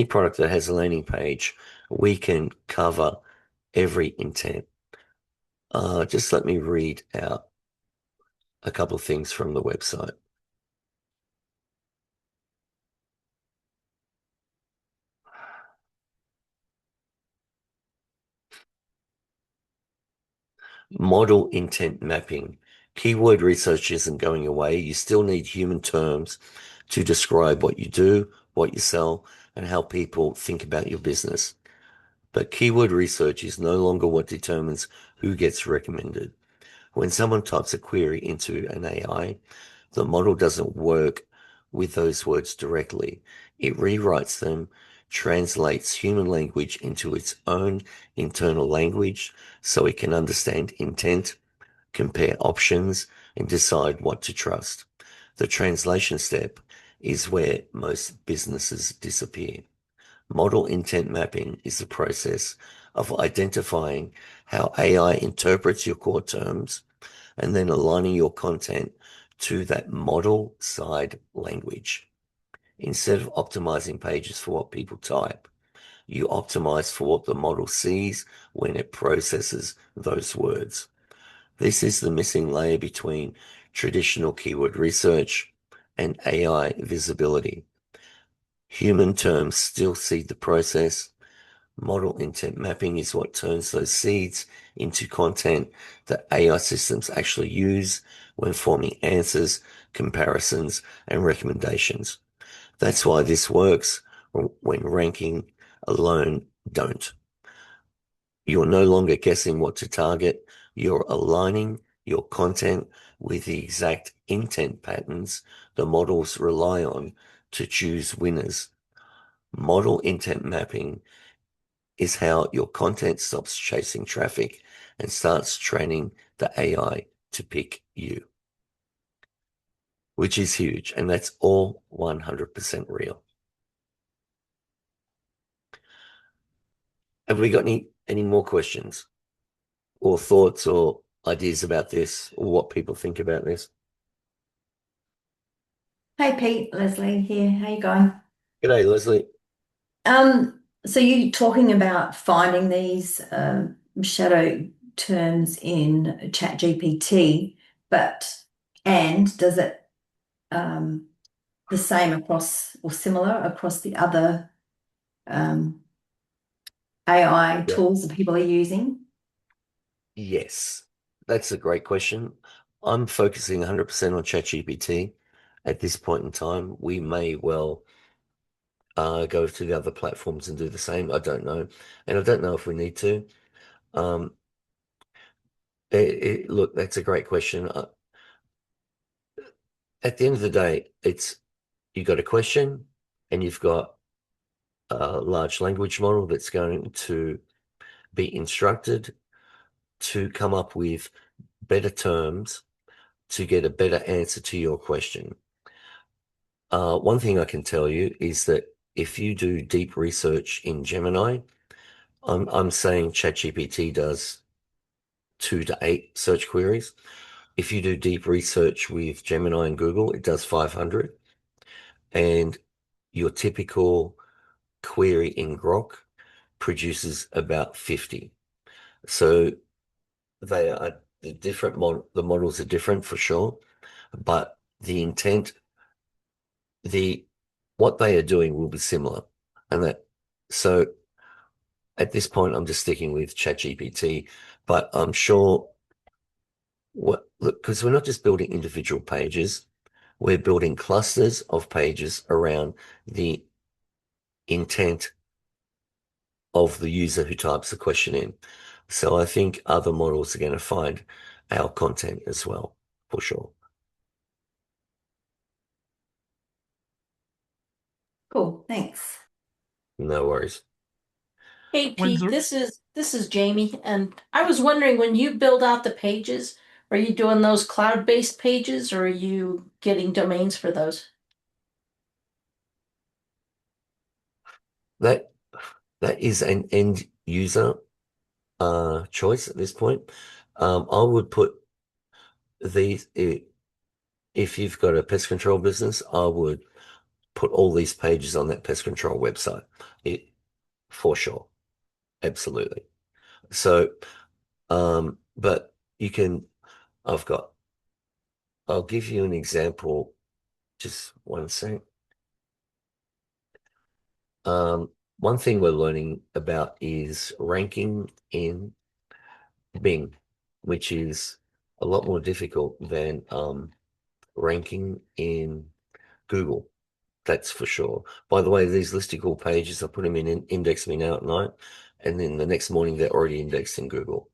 product that has a landing page, we can cover every intent. Just let me read out a couple of things from the website. Model intent mapping. Keyword research isn't going away. You still need human terms to describe what you do, what you sell, and how people think about your business. But keyword research is no longer what determines who gets recommended. When someone types a query into an AI, the model doesn't work with those words directly. It rewrites them, translates human language into its own internal language so it can understand intent, compare options, and decide what to trust. The translation step is where most businesses disappear. Model intent mapping is the process of identifying how AI interprets your core terms and then aligning your content to that model side language. Instead of optimizing pages for what people type, you optimize for what the model sees when it processes those words. This is the missing layer between traditional keyword research and AI visibility. Human terms still seed the process. Model intent mapping is what turns those seeds into content that AI systems actually use when forming answers, comparisons, and recommendations. That's why this works when ranking alone don't. You're no longer guessing what to target. You're aligning your content with the exact intent patterns the models rely on to choose winners. Model intent mapping is how your content stops chasing traffic and starts training the AI to pick you, which is huge. And that's all 100% real. Have we got any more questions or thoughts or ideas about this or what people think about this? Hey Pete, Leslie here. How you going? G'day, Leslie. So you talking about finding these shadow terms in ChatGPT, and does it the same across or similar across the other AI Yeah. tools that people are using? Yes, that's a great question. I'm focusing 100% on ChatGPT at this point in time. We may well go to the other platforms and do the same. I don't know. And I don't know if we need to. Look, that's a great question. At the end of the day, you've got a question and you've got a large language model that's going to be instructed to come up with better terms to get a better answer to your question. One thing I can tell you is that if you do deep research in Gemini, I'm saying ChatGPT does 2 to 8 search queries. If you do deep research with Gemini and Google, it does 500. And your typical query in Grok produces about 50. So they are the models are different for sure, but the intent, what they are doing will be similar. And so at this point, I'm just sticking with ChatGPT, but I'm sure look, because we're not just building individual pages, we're building clusters of pages around the intent of the user who types the question in. So I think other models are going to find our content as well, for sure. Cool, thanks. No worries. Hey When's Pete, the- this is Jamie, and I was wondering when you build out the pages, are you doing those cloud-based pages or are you getting domains for those? That is an end user choice at this point. I would put these if you've got a pest control business, I would put all these pages on that pest control website. For sure. Absolutely. So, but you can, I'll give you an example. Just one sec. One thing we're learning about is ranking in Bing, which is a lot more difficult than ranking in Google. That's for sure. By the way, these listicle pages, I put them in Index Me Now at night, and then the next morning they're already indexed in Google.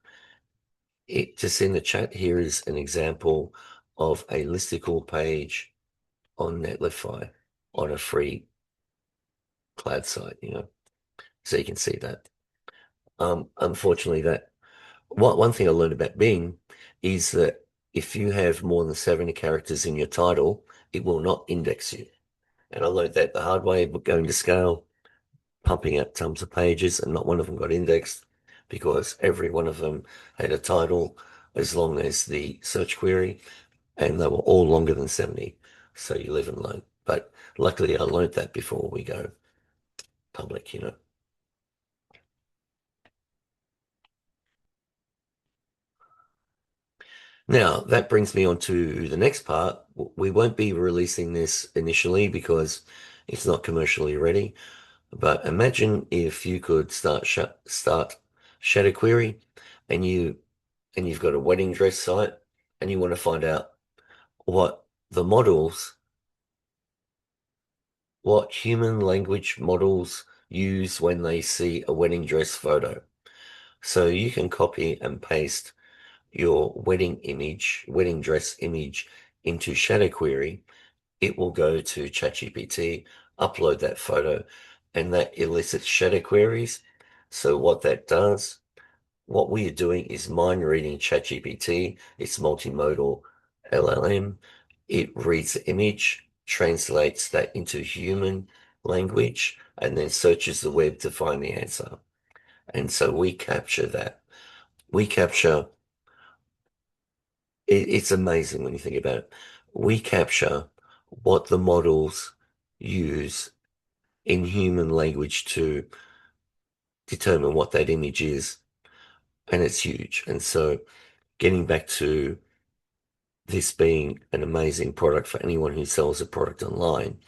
It just in the chat here is an example of a listicle page on Netlify on a free cloud site, so you can see that. Unfortunately, that one thing I learned about Bing is that if you have more than 70 characters in your title, it will not index you. And I learned that the hard way, but going to scale, pumping out tons of pages, and not one of them got indexed because every one of them had a title as long as the search query, and they were all longer than 70. So you live and learn. But luckily, I learned that before we go public. Now, that brings me on to the next part. We won't be releasing this initially because it's not commercially ready. But imagine if you could start ShadowQuery and you've got a wedding dress site and you want to find out what the models, what human language models use when they see a wedding dress photo. So you can copy and paste your wedding dress image into ShadowQuery. It will go to ChatGPT, upload that photo, and that elicits shadow queries. So what that does, what we are doing is mind reading ChatGPT. It's multimodal LLM. It reads the image, translates that into human language, and then searches the web to find the answer. And so we capture that. We capture it's amazing when you think about it. We capture what the models use in human language to determine what that image is, and it's huge. And so, getting back to this being an amazing product for anyone who sells a product online,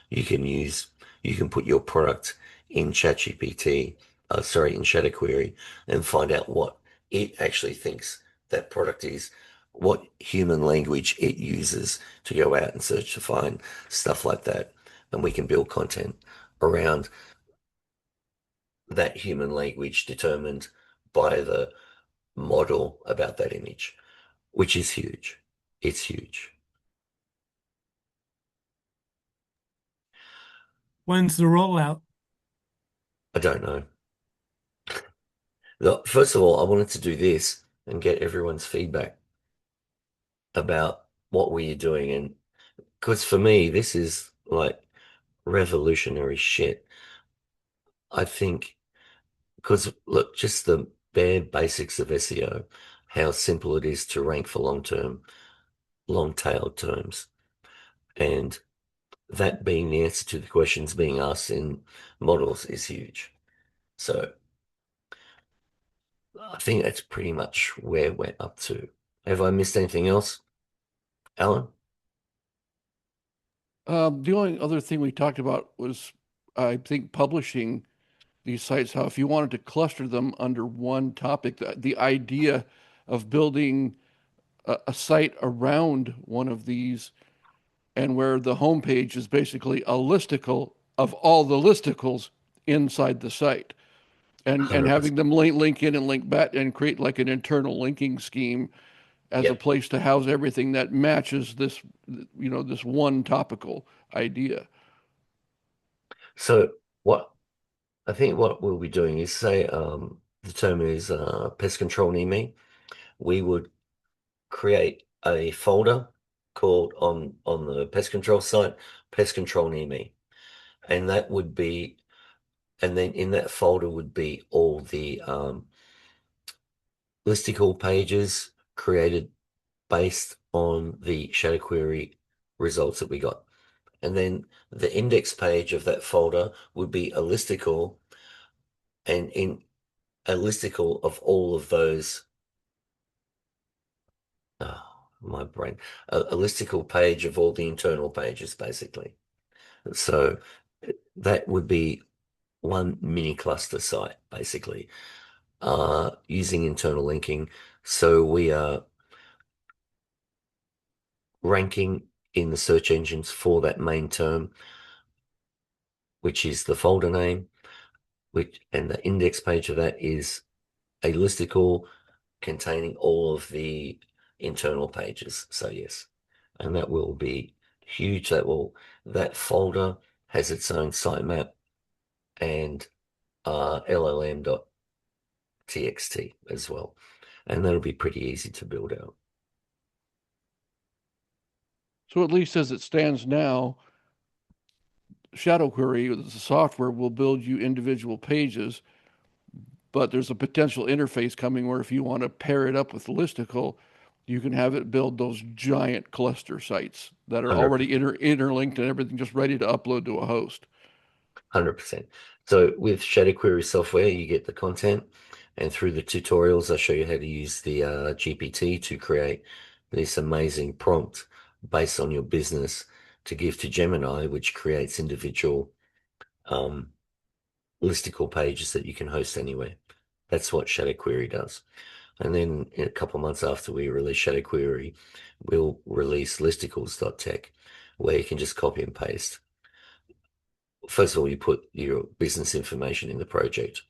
you can put your product in ChatGPT, in ShadowQuery, and find out what it actually thinks that product is, what human language it uses to go out and search to find stuff like that. And we can build content around that human language determined by the model about that image, which is huge. It's huge. When's the rollout? I don't know. Look, first of all, I wanted to do this and get everyone's feedback about what were you doing. And because for me, this is like revolutionary shit. I think because look, just the bare basics of SEO, how simple it is to rank for long tailed terms. And that being the answer to the questions being asked in models is huge. So I think that's pretty much where we're up to. Have I missed anything else, Alan? The only other thing we talked about was, I think, publishing these sites, how if you wanted to cluster them under one topic, the idea of building a site around one of these, and where the homepage is basically a listicle of all the listicles inside the site, and 100%. having them link in and link back and create like an internal linking scheme as a Yep. place to house everything that matches this, this one topical idea. So what I think what we'll be doing is say the term is pest control near me. We would create a folder called on the pest control site, pest control near me. And that would be, and then in that folder would be all the listicle pages created based on the ShadowQuery results that we got. And then the index page of that folder would be a listicle, and in a listicle of all of those, oh, my brain, a listicle page of all the internal pages, basically. So that would be one mini cluster site, basically, using internal linking. So we are ranking in the search engines for that main term, which is the folder name, and the index page of that is a listicle containing all of the internal pages. So yes, and that will be huge. That folder has its own sitemap and llm.txt as well, and that'll be pretty easy to build out. So at least as it stands now, ShadowQuery, the software, will build you individual pages, but there's a potential interface coming where if you want to pair it up with Listicle, you can have it build those giant cluster sites that are 100%. already interlinked and everything just ready to upload to a host. 100%. So with ShadowQuery software, you get the content, and through the tutorials, I show you how to use the GPT to create this amazing prompt based on your business to give to Gemini, which creates individual listicle pages that you can host anywhere. That's what ShadowQuery does. And then in a couple of months after we release ShadowQuery, we'll release listicles.tech, where you can just copy and paste. First of all, you put your business information in the project,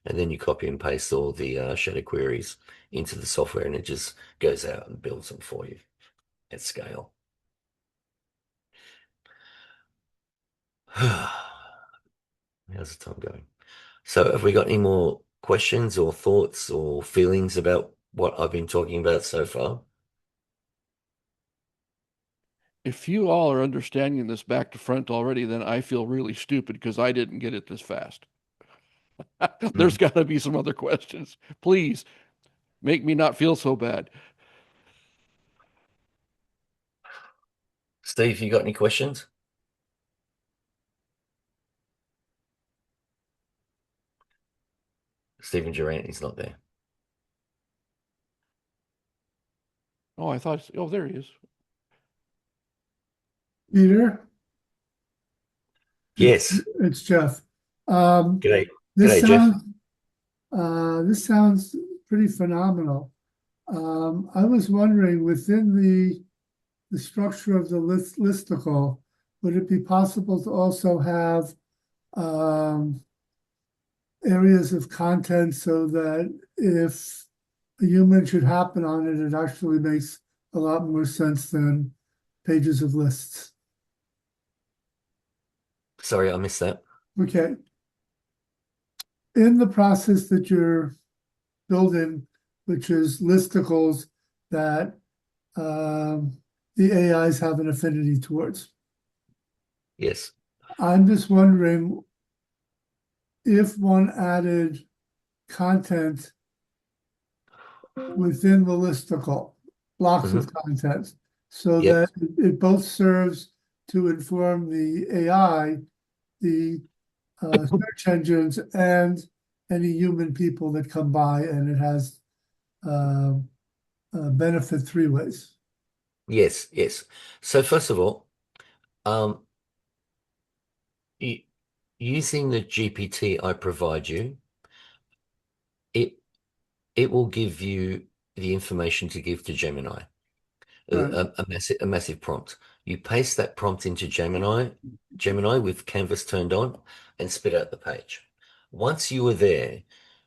and then you copy and paste all the shadow queries into the software, and it just goes out and builds them for you at scale. How's the time going? So have we got any more questions or thoughts or feelings about what I've been talking about so far? If you all are understanding this back to front already, then I feel really stupid because I didn't get it this fast. There's got to be some other questions. Please make me not feel so bad. Steve, you got any questions? Stephen Durant, he's not there. Oh, I thought, oh, there he is. Peter, Yes. it's Jeff. G'day. This G'day, Jeff. sounds pretty phenomenal. I was wondering, within the structure of the listicle, would it be possible to also have areas of content so that if a human should happen on it, it actually makes a lot more sense than pages of lists? Sorry, I missed that. Okay. In the process that you're building, which is listicles that the AIs have an affinity towards, Yes. I'm just wondering if one added content within the listicle, blocks of content, so Yep. that it both serves to inform the AI, the search engines, and any human people that come by, and it has benefit three ways. Yes, yes. So first of all, you using the GPT I provide you, it it will give you the information to give to Gemini. Right. A massive prompt. You paste that prompt into Gemini with Canvas turned on, and spit out the page. Once you are there,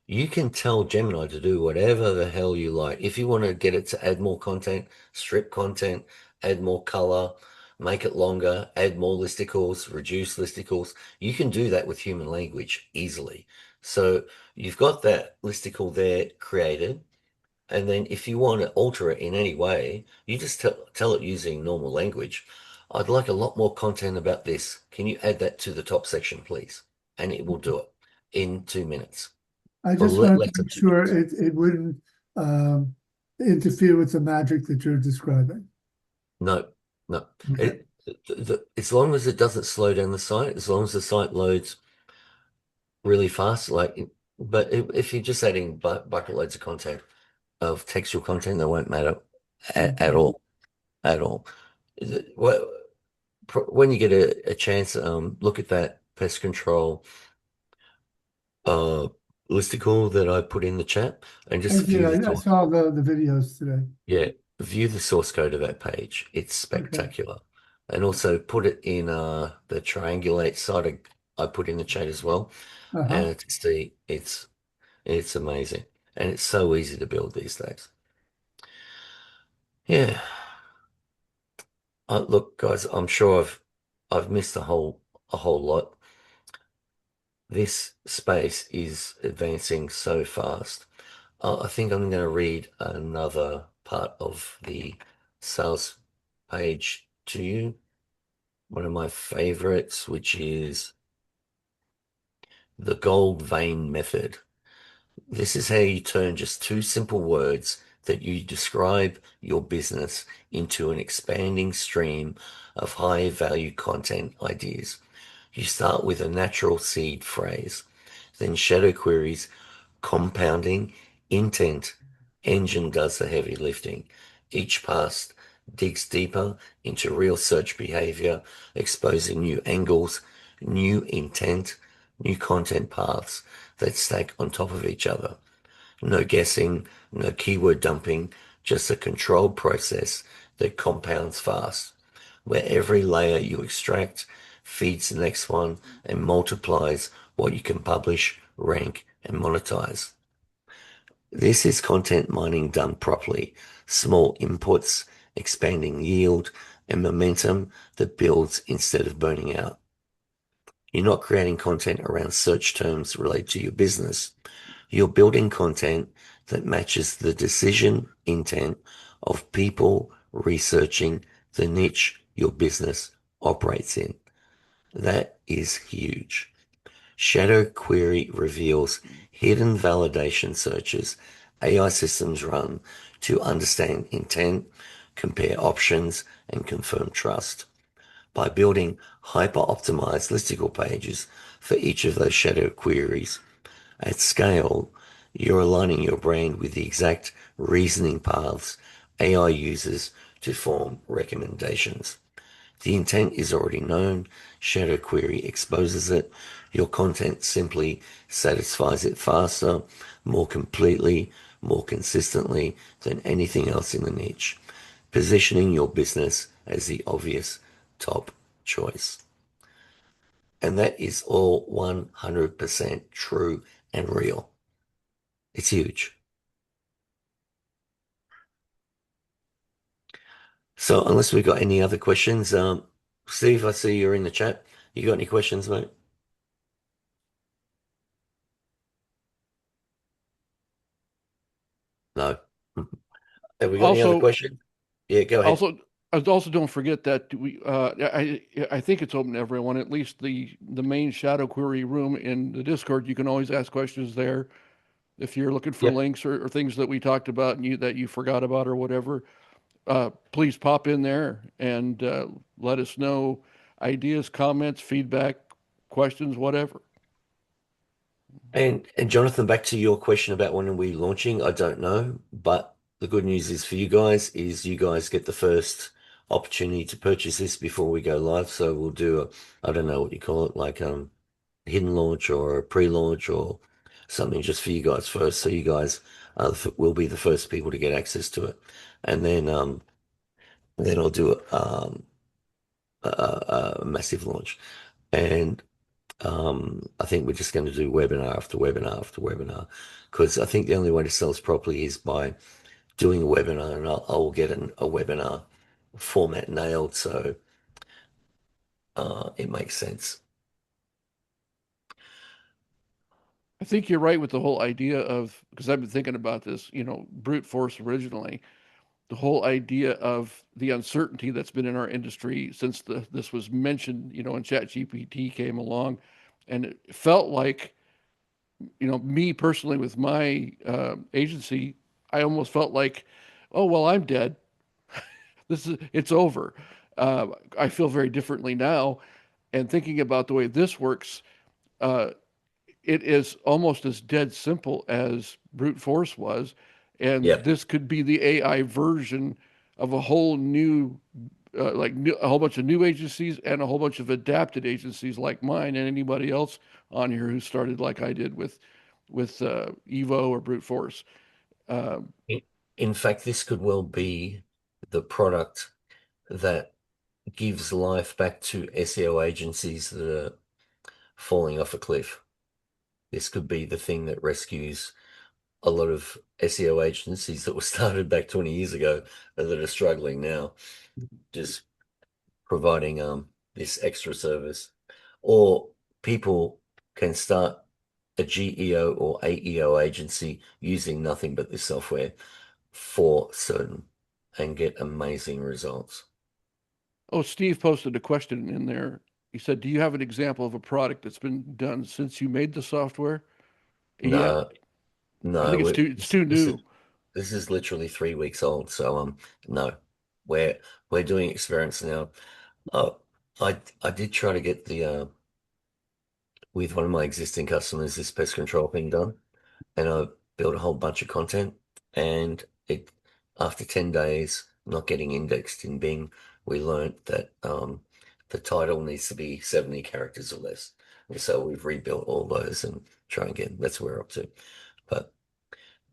you can tell Gemini to do whatever the hell you like. If you want to get it to add more content, strip content, add more color, make it longer, add more listicles, reduce listicles, you can do that with human language easily. So you've got that listicle there created. And then if you want to alter it in any way, you just tell it using normal language. I'd like a lot more content about this. Can you add that to the top section, please? And it will do it in 2 minutes. I Or just wanted less to than make 2 sure minutes. it wouldn't interfere with the magic that you're describing. No, no. Okay. As long as it doesn't slow down the site, as long as the site loads really fast, but if you're just adding bucket loads of content, of textual content, that won't matter at all. At all. Well, when you get a chance, look at that pest control uh listicle that I put in the chat, and I just did. view the I source. saw the videos today. Yeah, view the source code of that page. It's spectacular. And also put it in the triangulate site I put in the chat as well. Uh-huh. And it's amazing. And it's so easy to build these days. Yeah. Look, guys, I'm sure I've missed a whole lot. This space is advancing so fast. I think I'm going to read another part of the sales page to you. One of my favorites, which is the gold vein method. This is how you turn just two simple words that you describe your business into an expanding stream of high value content ideas. You start with a natural seed phrase, then ShadowQuery's compounding intent engine does the heavy lifting. Each pass digs deeper into real search behavior, exposing new angles, new intent, new content paths that stack on top of each other. No guessing, no keyword dumping, just a controlled process that compounds fast, where every layer you extract feeds the next one and multiplies what you can publish, rank, and monetize. This is content mining done properly. Small inputs, expanding yield, and momentum that builds instead of burning out. You're not creating content around search terms related to your business. You're building content that matches the decision intent of people researching the niche your business operates in. That is huge. ShadowQuery reveals hidden validation searches AI systems run to understand intent, compare options, and confirm trust. By building hyper-optimized listicle pages for each of those shadow queries at scale, you're aligning your brand with the exact reasoning paths AI uses to form recommendations. The intent is already known. ShadowQuery exposes it. Your content simply satisfies it faster, more completely, more consistently than anything else in the niche, positioning your business as the obvious top choice. And that is all 100% true and real. It's huge. So unless we've got any other questions, Steve, I see you're in the chat. You got any questions, mate? No. Have we got any other Also, questions? Yeah, go ahead. also don't forget that I think it's open to everyone, at least the main Shadow Query room in the Discord. You can always ask questions there if you're looking for Yep. links or things that we talked about and that you forgot about or whatever. Please pop in there and let us know ideas, comments, feedback, questions, whatever. And Jonathan, back to your question about when are we launching, I don't know, but the good news is for you guys is you guys get the first opportunity to purchase this before we go live. So we'll do I don't know what you call it, like hidden launch or a pre-launch or something just for you guys first, so you guys will be the first people to get access to it, and then I'll do a massive launch, and I think we're just going to do webinar after webinar after webinar, because I think the only way to sell this properly is by doing a webinar, and I'll get a webinar format nailed, so it makes sense. I think you're right with the whole idea of, because I've been thinking about this, brute force originally, the whole idea of the uncertainty that's been in our industry since this was mentioned, and ChatGPT came along, and it felt like, me personally with my agency, I almost felt like, oh well, I'm dead. It's over. I feel very differently now, and thinking about the way this works, uh, it is almost as dead simple as brute force was, and Yeah. this could be the AI version of a whole new, a whole bunch of new agencies and a whole bunch of adapted agencies like mine and anybody else on here who started like I did with Evo or brute force. Um, In fact, this could well be the product that gives life back to SEO agencies that are falling off a cliff. This could be the thing that rescues a lot of SEO agencies that were started back 20 years ago and that are struggling now, just providing this extra service. Or people can start a GEO or AEO agency using nothing but this software for certain and get amazing results. oh, Steve posted a question in there. He said, "Do you have an example of a product that's been done since you made the software?" Yeah, No, I no, think it's too new. this is literally 3 weeks old. So no, we're we're doing experiments now. Uh, I did try to get the with one of my existing customers this pest control thing done, and I built a whole bunch of content, and it after 10 days not getting indexed in Bing, we learned that the title needs to be 70 characters or less. And so we've rebuilt all those and try again. That's where we're up to.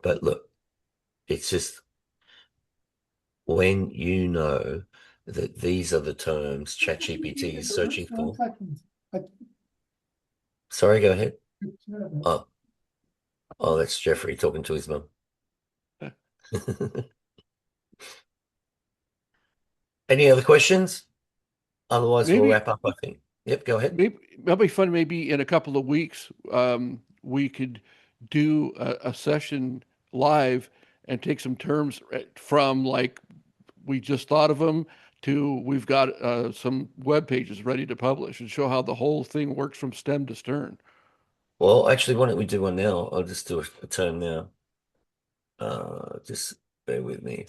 But look, it's just when you know that these are the terms ChatGPT is searching One for. second. Sorry, go ahead. Oh, oh, that's Jeffrey talking to his mum. Any other questions? Otherwise, we'll Maybe wrap up, I think. Yep, go ahead. maybe that'll be fun. Maybe in a couple of weeks, we could do a session live and take some terms from like we just thought of them to we've got some web pages ready to publish and show how the whole thing works from stem to stern. Well, actually, why don't we do one now? I'll just do a term now. Just bear with me.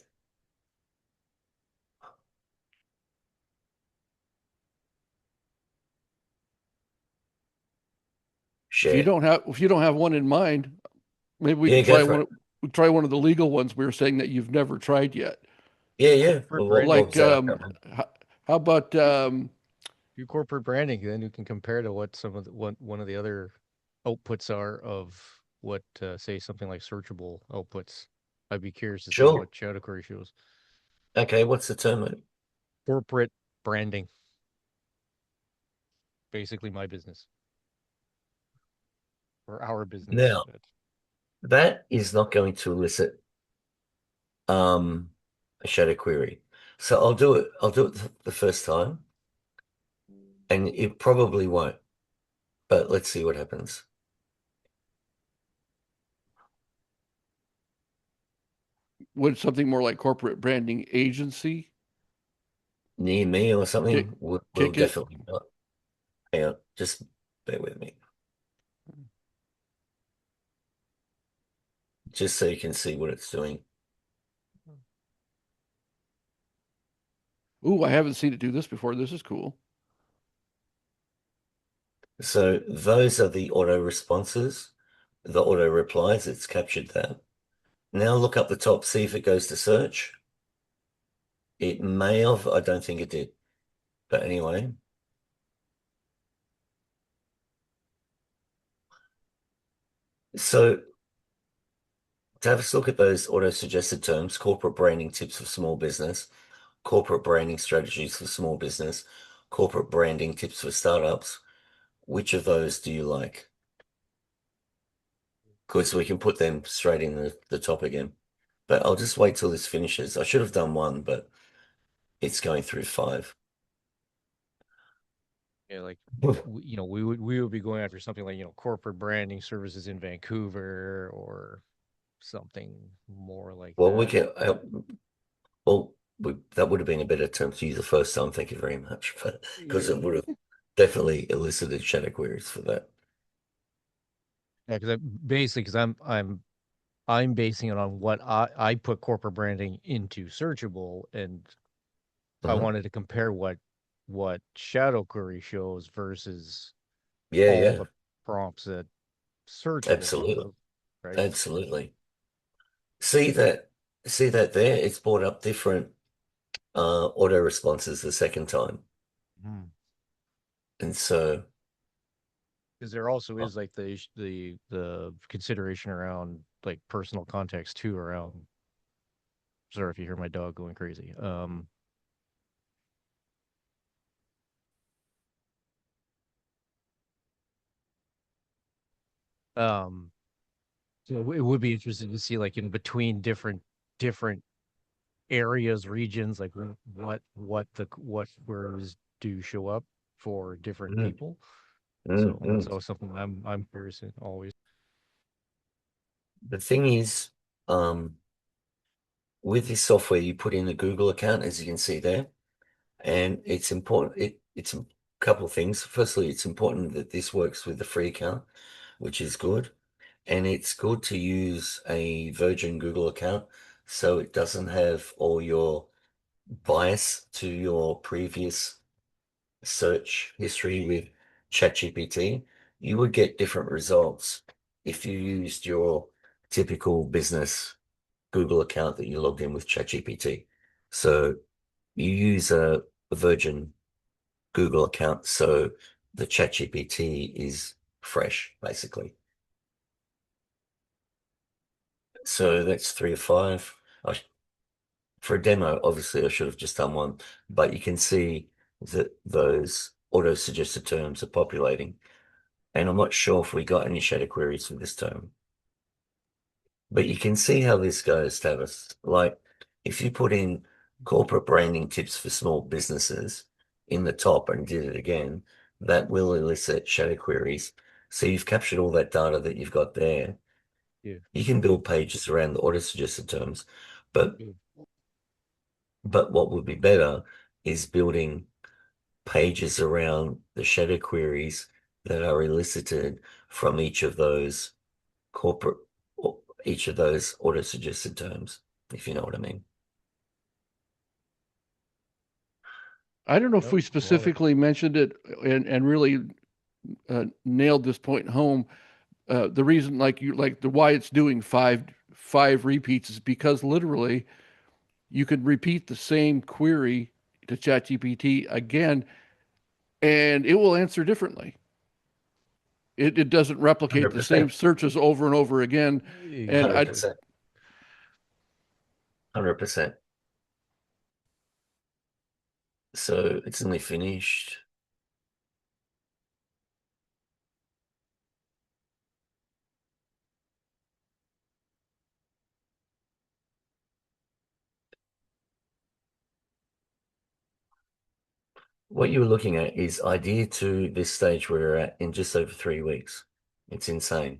Share. If you don't have one in mind, maybe we Yeah, could go try for it. try one of the legal ones we were saying that you've never tried yet. Yeah, yeah. Corporate What branding. Like was that? I can't remember. how about Do corporate branding, then you can compare to what some of the one of the other outputs are of what say something like searchable outputs. I'd be curious to see Sure. what ShadowQuery shows. Okay, what's the term, mate? Corporate branding. Basically my business. Or our business. Now, that is not going to elicit a shadow query. So I'll do it the first time, and it probably won't. But let's see what happens. would something more like corporate branding agency Near me or kick something will kick it? definitely not. Hang on, just bear with me. Just so you can see what it's doing. Ooh, I haven't seen it do this before. This is cool. So those are the auto responses, the auto replies. It's captured that. Now look up the top, see if it goes to search. It may have, I don't think it did. But anyway, So to have a look at those auto-suggested terms, corporate branding tips for small business, corporate branding strategies for small business, corporate branding tips for startups, which of those do you like? Because we can put them straight in the top again. But I'll just wait till this finishes. I should have done one, but it's going through 5. Yeah, like we would be going after something like corporate branding services in Vancouver or something more like Well, we that. can. Well, that would have been a better term to use the first time. Thank you very much, but because Yeah, it would have definitely elicited shadow queries for that. yeah, because I'm basing it on what I put corporate branding into searchable, and I Mhm. wanted to compare what ShadowQuery shows versus Yeah, all yeah, the prompts that searchable comes absolutely, up, right? absolutely. See that, see that there? It's brought up different auto responses the second time, Hmm. and so Because there also uh, is like the consideration around like personal context too around. Sorry if you hear my dog going crazy. Um, so it would be interesting to see like in between different areas, regions, like what words do show up for different mm, people. So that's mm. always something I'm curious in always. The thing is, um, with this software, you put in a Google account, as you can see there. And it's important. It's a couple of things. Firstly, it's important that this works with the free account, which is good. And it's good to use a Virgin Google account so it doesn't have all your bias to your previous search history with ChatGPT. You would get different results if you used your typical business Google account that you logged in with ChatGPT. So you use a Virgin Google account, so the ChatGPT is fresh, basically. So that's 3 of 5. For a demo, obviously, I should have just done one, but you can see that those auto-suggested terms are populating. And I'm not sure if we got any shadow queries for this term. But you can see how this goes, Tavis. Like, if you put in corporate branding tips for small businesses in the top and did it again, that will elicit shadow queries. So you've captured all that data that you've got there. Yeah. You can build pages around the auto-suggested terms, but Yeah. but what would be better is building pages around the shadow queries that are elicited from corporate, each of those auto-suggested terms, if you know what I mean. I don't know if Nope, we love it. specifically mentioned it and really nailed this point home. The reason, like the why it's doing five repeats is because literally you could repeat the same query to ChatGPT again, and it will answer differently. It doesn't replicate the same 100%, searches over and over again. And I, Exactly. 100%, 100%. So it's nearly finished. What you were looking at is idea to this stage where we're at in just over 3 weeks. It's insane.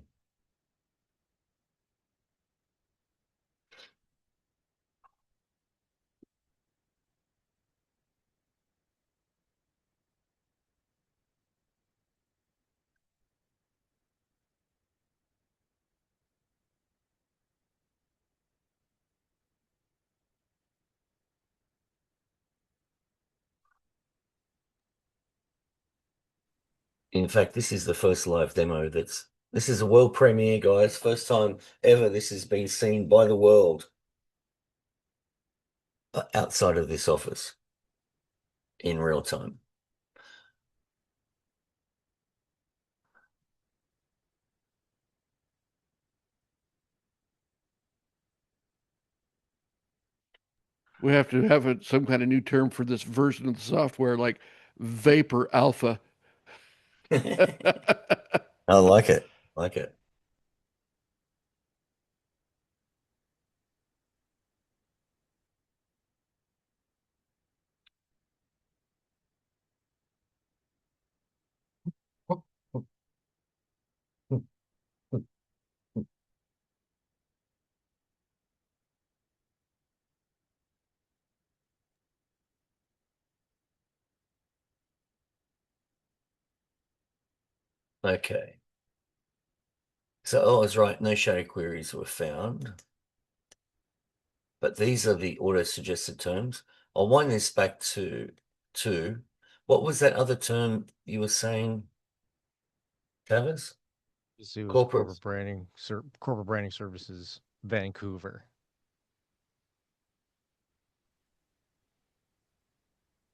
In fact, this is the first live demo this is a world premiere, guys. First time ever this has been seen by the world outside of this office in real time. We have to have some kind of new term for this version of the software, like Vapor Alpha. I like it. Like it. Okay. So I was right, no shadow queries were found. But these are the auto-suggested terms. I'll wind this back to what was that other term you were saying, Travis? This was Corporate. corporate branding services, Vancouver.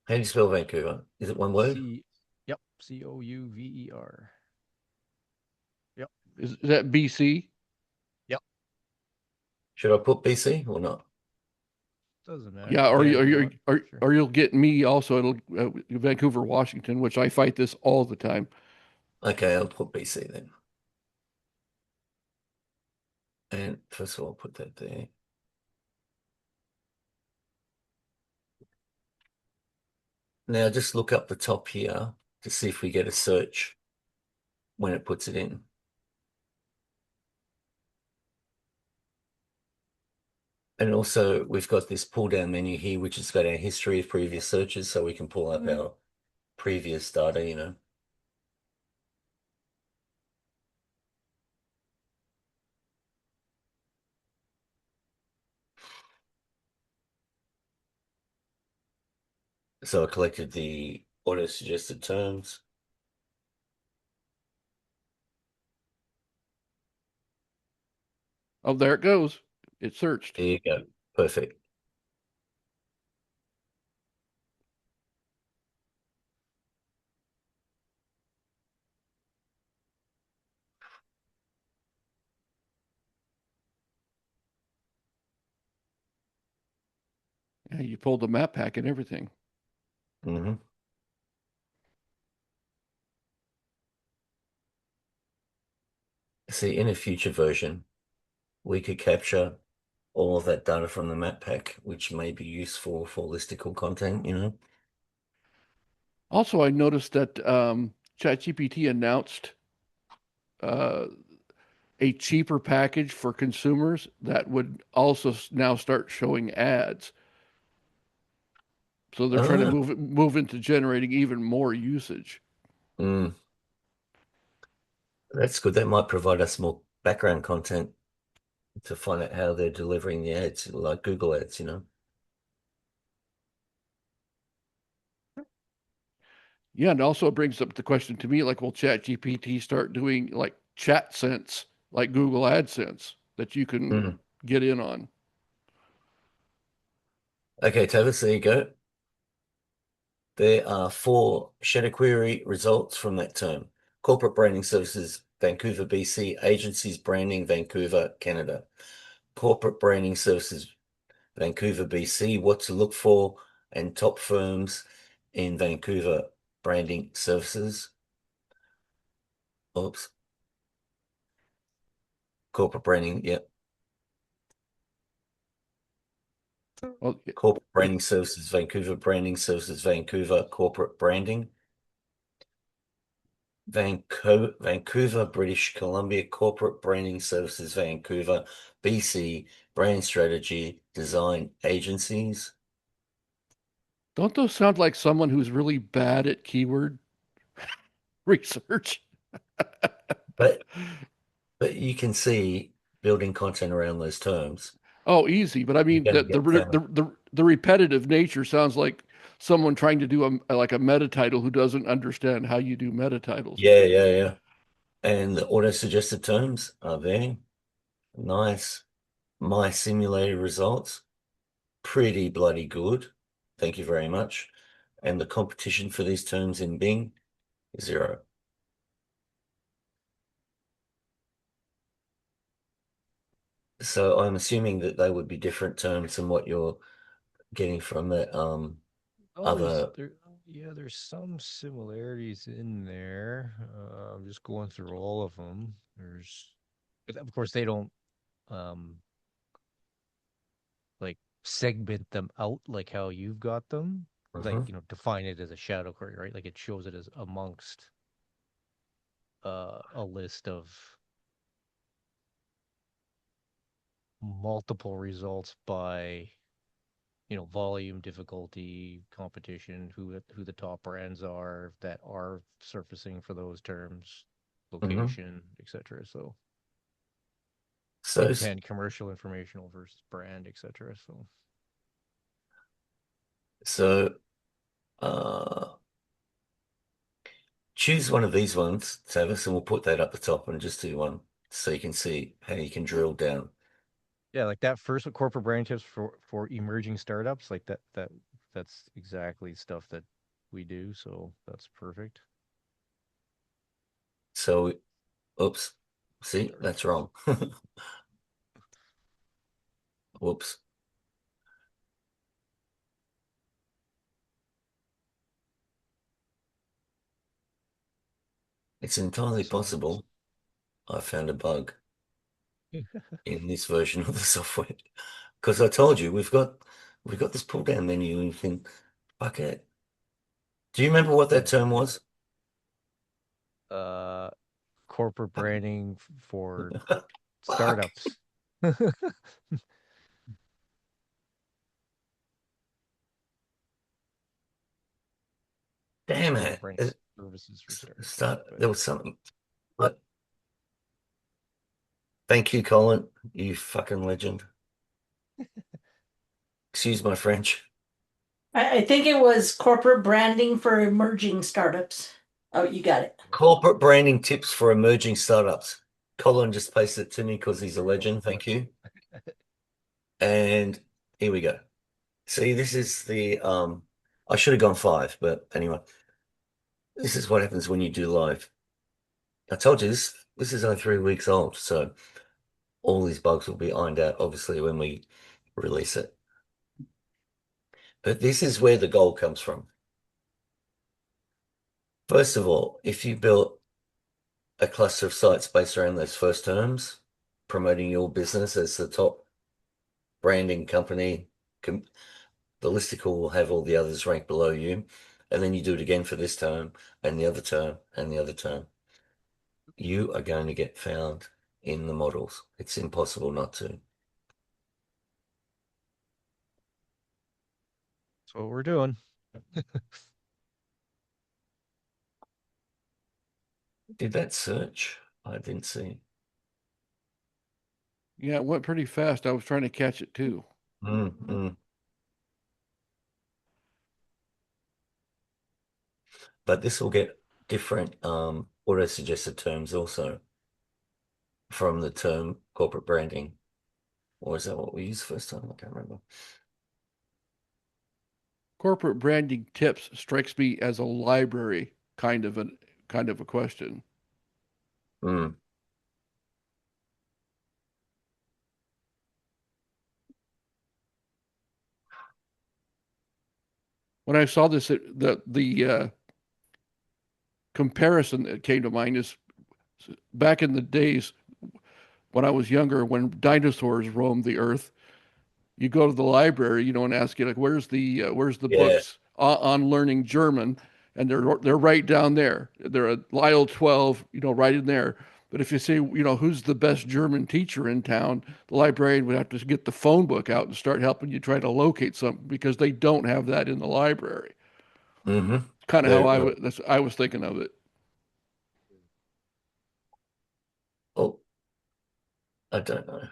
How do you spell Vancouver? Is it one word? Yep, Couver. Yep, Is that BC? yep. Should I put BC or not? Doesn't matter. Yeah, You or can you, if or you you, want. or, Sure. or you'll get me also. It'll Vancouver, Washington, which I fight this all the time. Okay, I'll put BC then. And first of all, I'll put that there. Now just look up the top here to see if we get a search when it puts it in. And also we've got this pull down menu here, which has got our history of previous searches, so we can pull up our previous data, you know. So I collected the auto-suggested terms. Oh, there it goes. It searched. There you go. Perfect. Yeah, you pulled the map pack and everything. Mm-hmm. See, in a future version, we could capture all of that data from the map pack, which may be useful for listicle content, you know. Also, I noticed that ChatGPT announced uh, a cheaper package for consumers that would also now start showing ads. So they're trying to Ah, move into generating even more usage. mm, that's good. That might provide us more background content to find out how they're delivering the ads, like Google ads, you know. Yeah, and also it brings up the question to me, like, will ChatGPT start doing like chat sense, like Google AdSense, that you can Mm. get in on? Okay, Tavis, there you go. There are 4 ShadowQuery results from that term. Corporate branding services, Vancouver, BC. Agencies branding, Vancouver, Canada. Corporate branding services, Vancouver, BC. What to look for, and top firms in Vancouver branding services. Oops. Corporate branding, yep. Well, Corporate branding services, Vancouver branding services, Vancouver corporate branding. Vancouver, British Columbia corporate branding services, Vancouver, BC brand strategy design agencies. don't those sound like someone who's really bad at keyword research? But you can see building content around those terms. Oh, easy. But I You're mean, going to get found. the repetitive nature sounds like someone trying to do like a meta title who doesn't understand how you do meta titles. Yeah, yeah, yeah. And the auto-suggested terms are there. Nice. My simulated results, pretty bloody good. Thank you very much. And the competition for these terms in Bing, 0. So I'm assuming that they would be different terms than what you're getting from that Oh, other. yeah, there's some similarities in there. I'm just going through all of them. But of course, they don't um like segment them out like how you've got them. Like, Mhm. define it as a shadow query, right? Like it shows it as amongst a list of multiple results by volume, difficulty, competition, who the top brands are that are surfacing for those terms, Mhm. location, etc. So So, intent, commercial, informational versus brand, etc. So so choose one of these ones, Tavis, and we'll put that up the top and just do one so you can see how you can drill down. yeah, like that first one, corporate brand tips for emerging startups, like that's exactly stuff that we do. So that's perfect. So, oops, see, Sorry. that's wrong. Whoops. It's entirely So that's possible I found a bug in this version of the software because I told you we've got this pull down menu and you think, fuck it. Do you remember what that term was? uh corporate branding for Fuck. startups. Damn Corporate it. branding services for startups. But There was something. But thank you, Colin. You fucking legend. Excuse my French. I think it was corporate branding for emerging startups. Oh, you got it. Corporate branding tips for emerging startups. Colin just pasted it to me because he's a legend. Thank you. And here we go. See, this is the I should have gone 5, but anyway, this is what happens when you do live. I told you this is only 3 weeks old, so all these bugs will be ironed out obviously when we release it. But this is where the goal comes from. First of all, if you built a cluster of sites based around those first terms, promoting your business as the top branding company, the listicle will have all the others ranked below you. And then you do it again for this term and the other term and the other term. You are going to get found in the models. It's impossible not to. that's what we're doing. Did that search? I didn't see. Yeah, it went pretty fast. I was trying to catch it too. Mm. But this will get different auto-suggested terms also from the term corporate branding. Or is that what we used first time? I can't remember. Corporate branding tips strikes me as a library kind of a question. Mm. When I saw this, the comparison that came to mind is back in the days when I was younger, when dinosaurs roamed the earth. You go to the library, and ask you like, where's the Yeah. books on learning German, and they're right down there. They're at Lyle 12, right in there. But if you say, who's the best German teacher in town, the librarian would have to get the phone book out and start helping you try to locate something because they don't have that in the library. Mm-hmm. Kind of how They, I was thinking of it. oh, I don't know.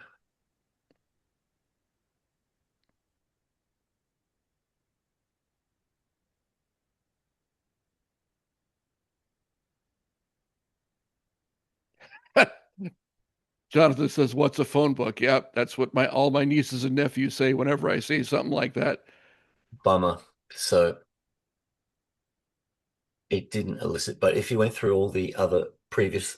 Jonathan says, "What's a phone book?" Yeah, that's what all my nieces and nephews say whenever I say something like that. Bummer. So it didn't elicit, but if you went through all the other previous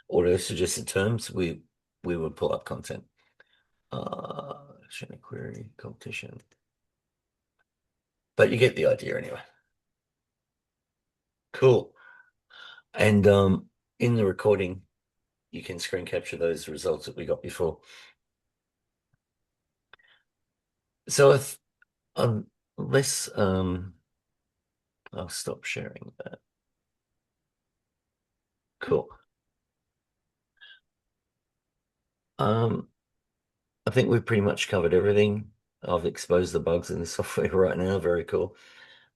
auto suggested terms, we would pull up content. ShadowQuery competition. But you get the idea anyway. Cool. And in the recording, you can screen capture those results that we got before. So if unless I'll stop sharing that. Cool. I think we've pretty much covered everything. I've exposed the bugs in the software right now. Very cool.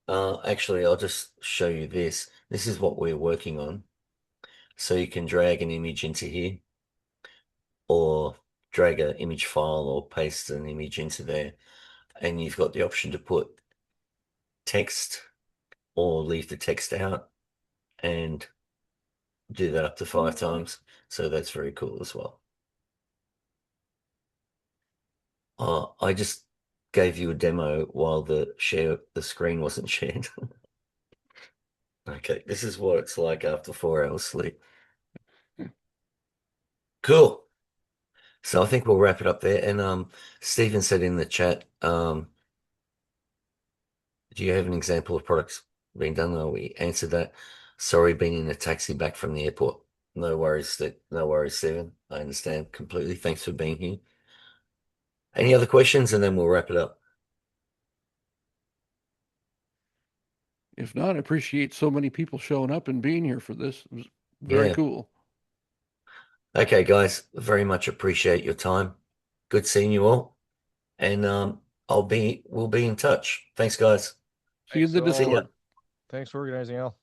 Actually, I'll just show you this. This is what we're working on. So you can drag an image into here, or drag an image file, or paste an image into there. And you've got the option to put text or leave the text out and do that up to 5 times. So that's very cool as well. I just gave you a demo while the screen wasn't shared. Okay, this is what it's like after 4 hours sleep. Cool. So I think we'll wrap it up there. And Stephen said in the chat, do you have an example of products being done? No, we answered that. Sorry, being in a taxi back from the airport. No worries, no worries, Stephen. I understand completely. Thanks for being here. Any other questions? And then we'll wrap it up. If not, I appreciate so many people showing up and being here for this. It was very Yeah. cool. Okay, guys, very much appreciate your time. Good seeing you all. And we'll be in touch. Thanks, guys. See you in the Thanks, See ya. Discord. Thanks for organizing, Al.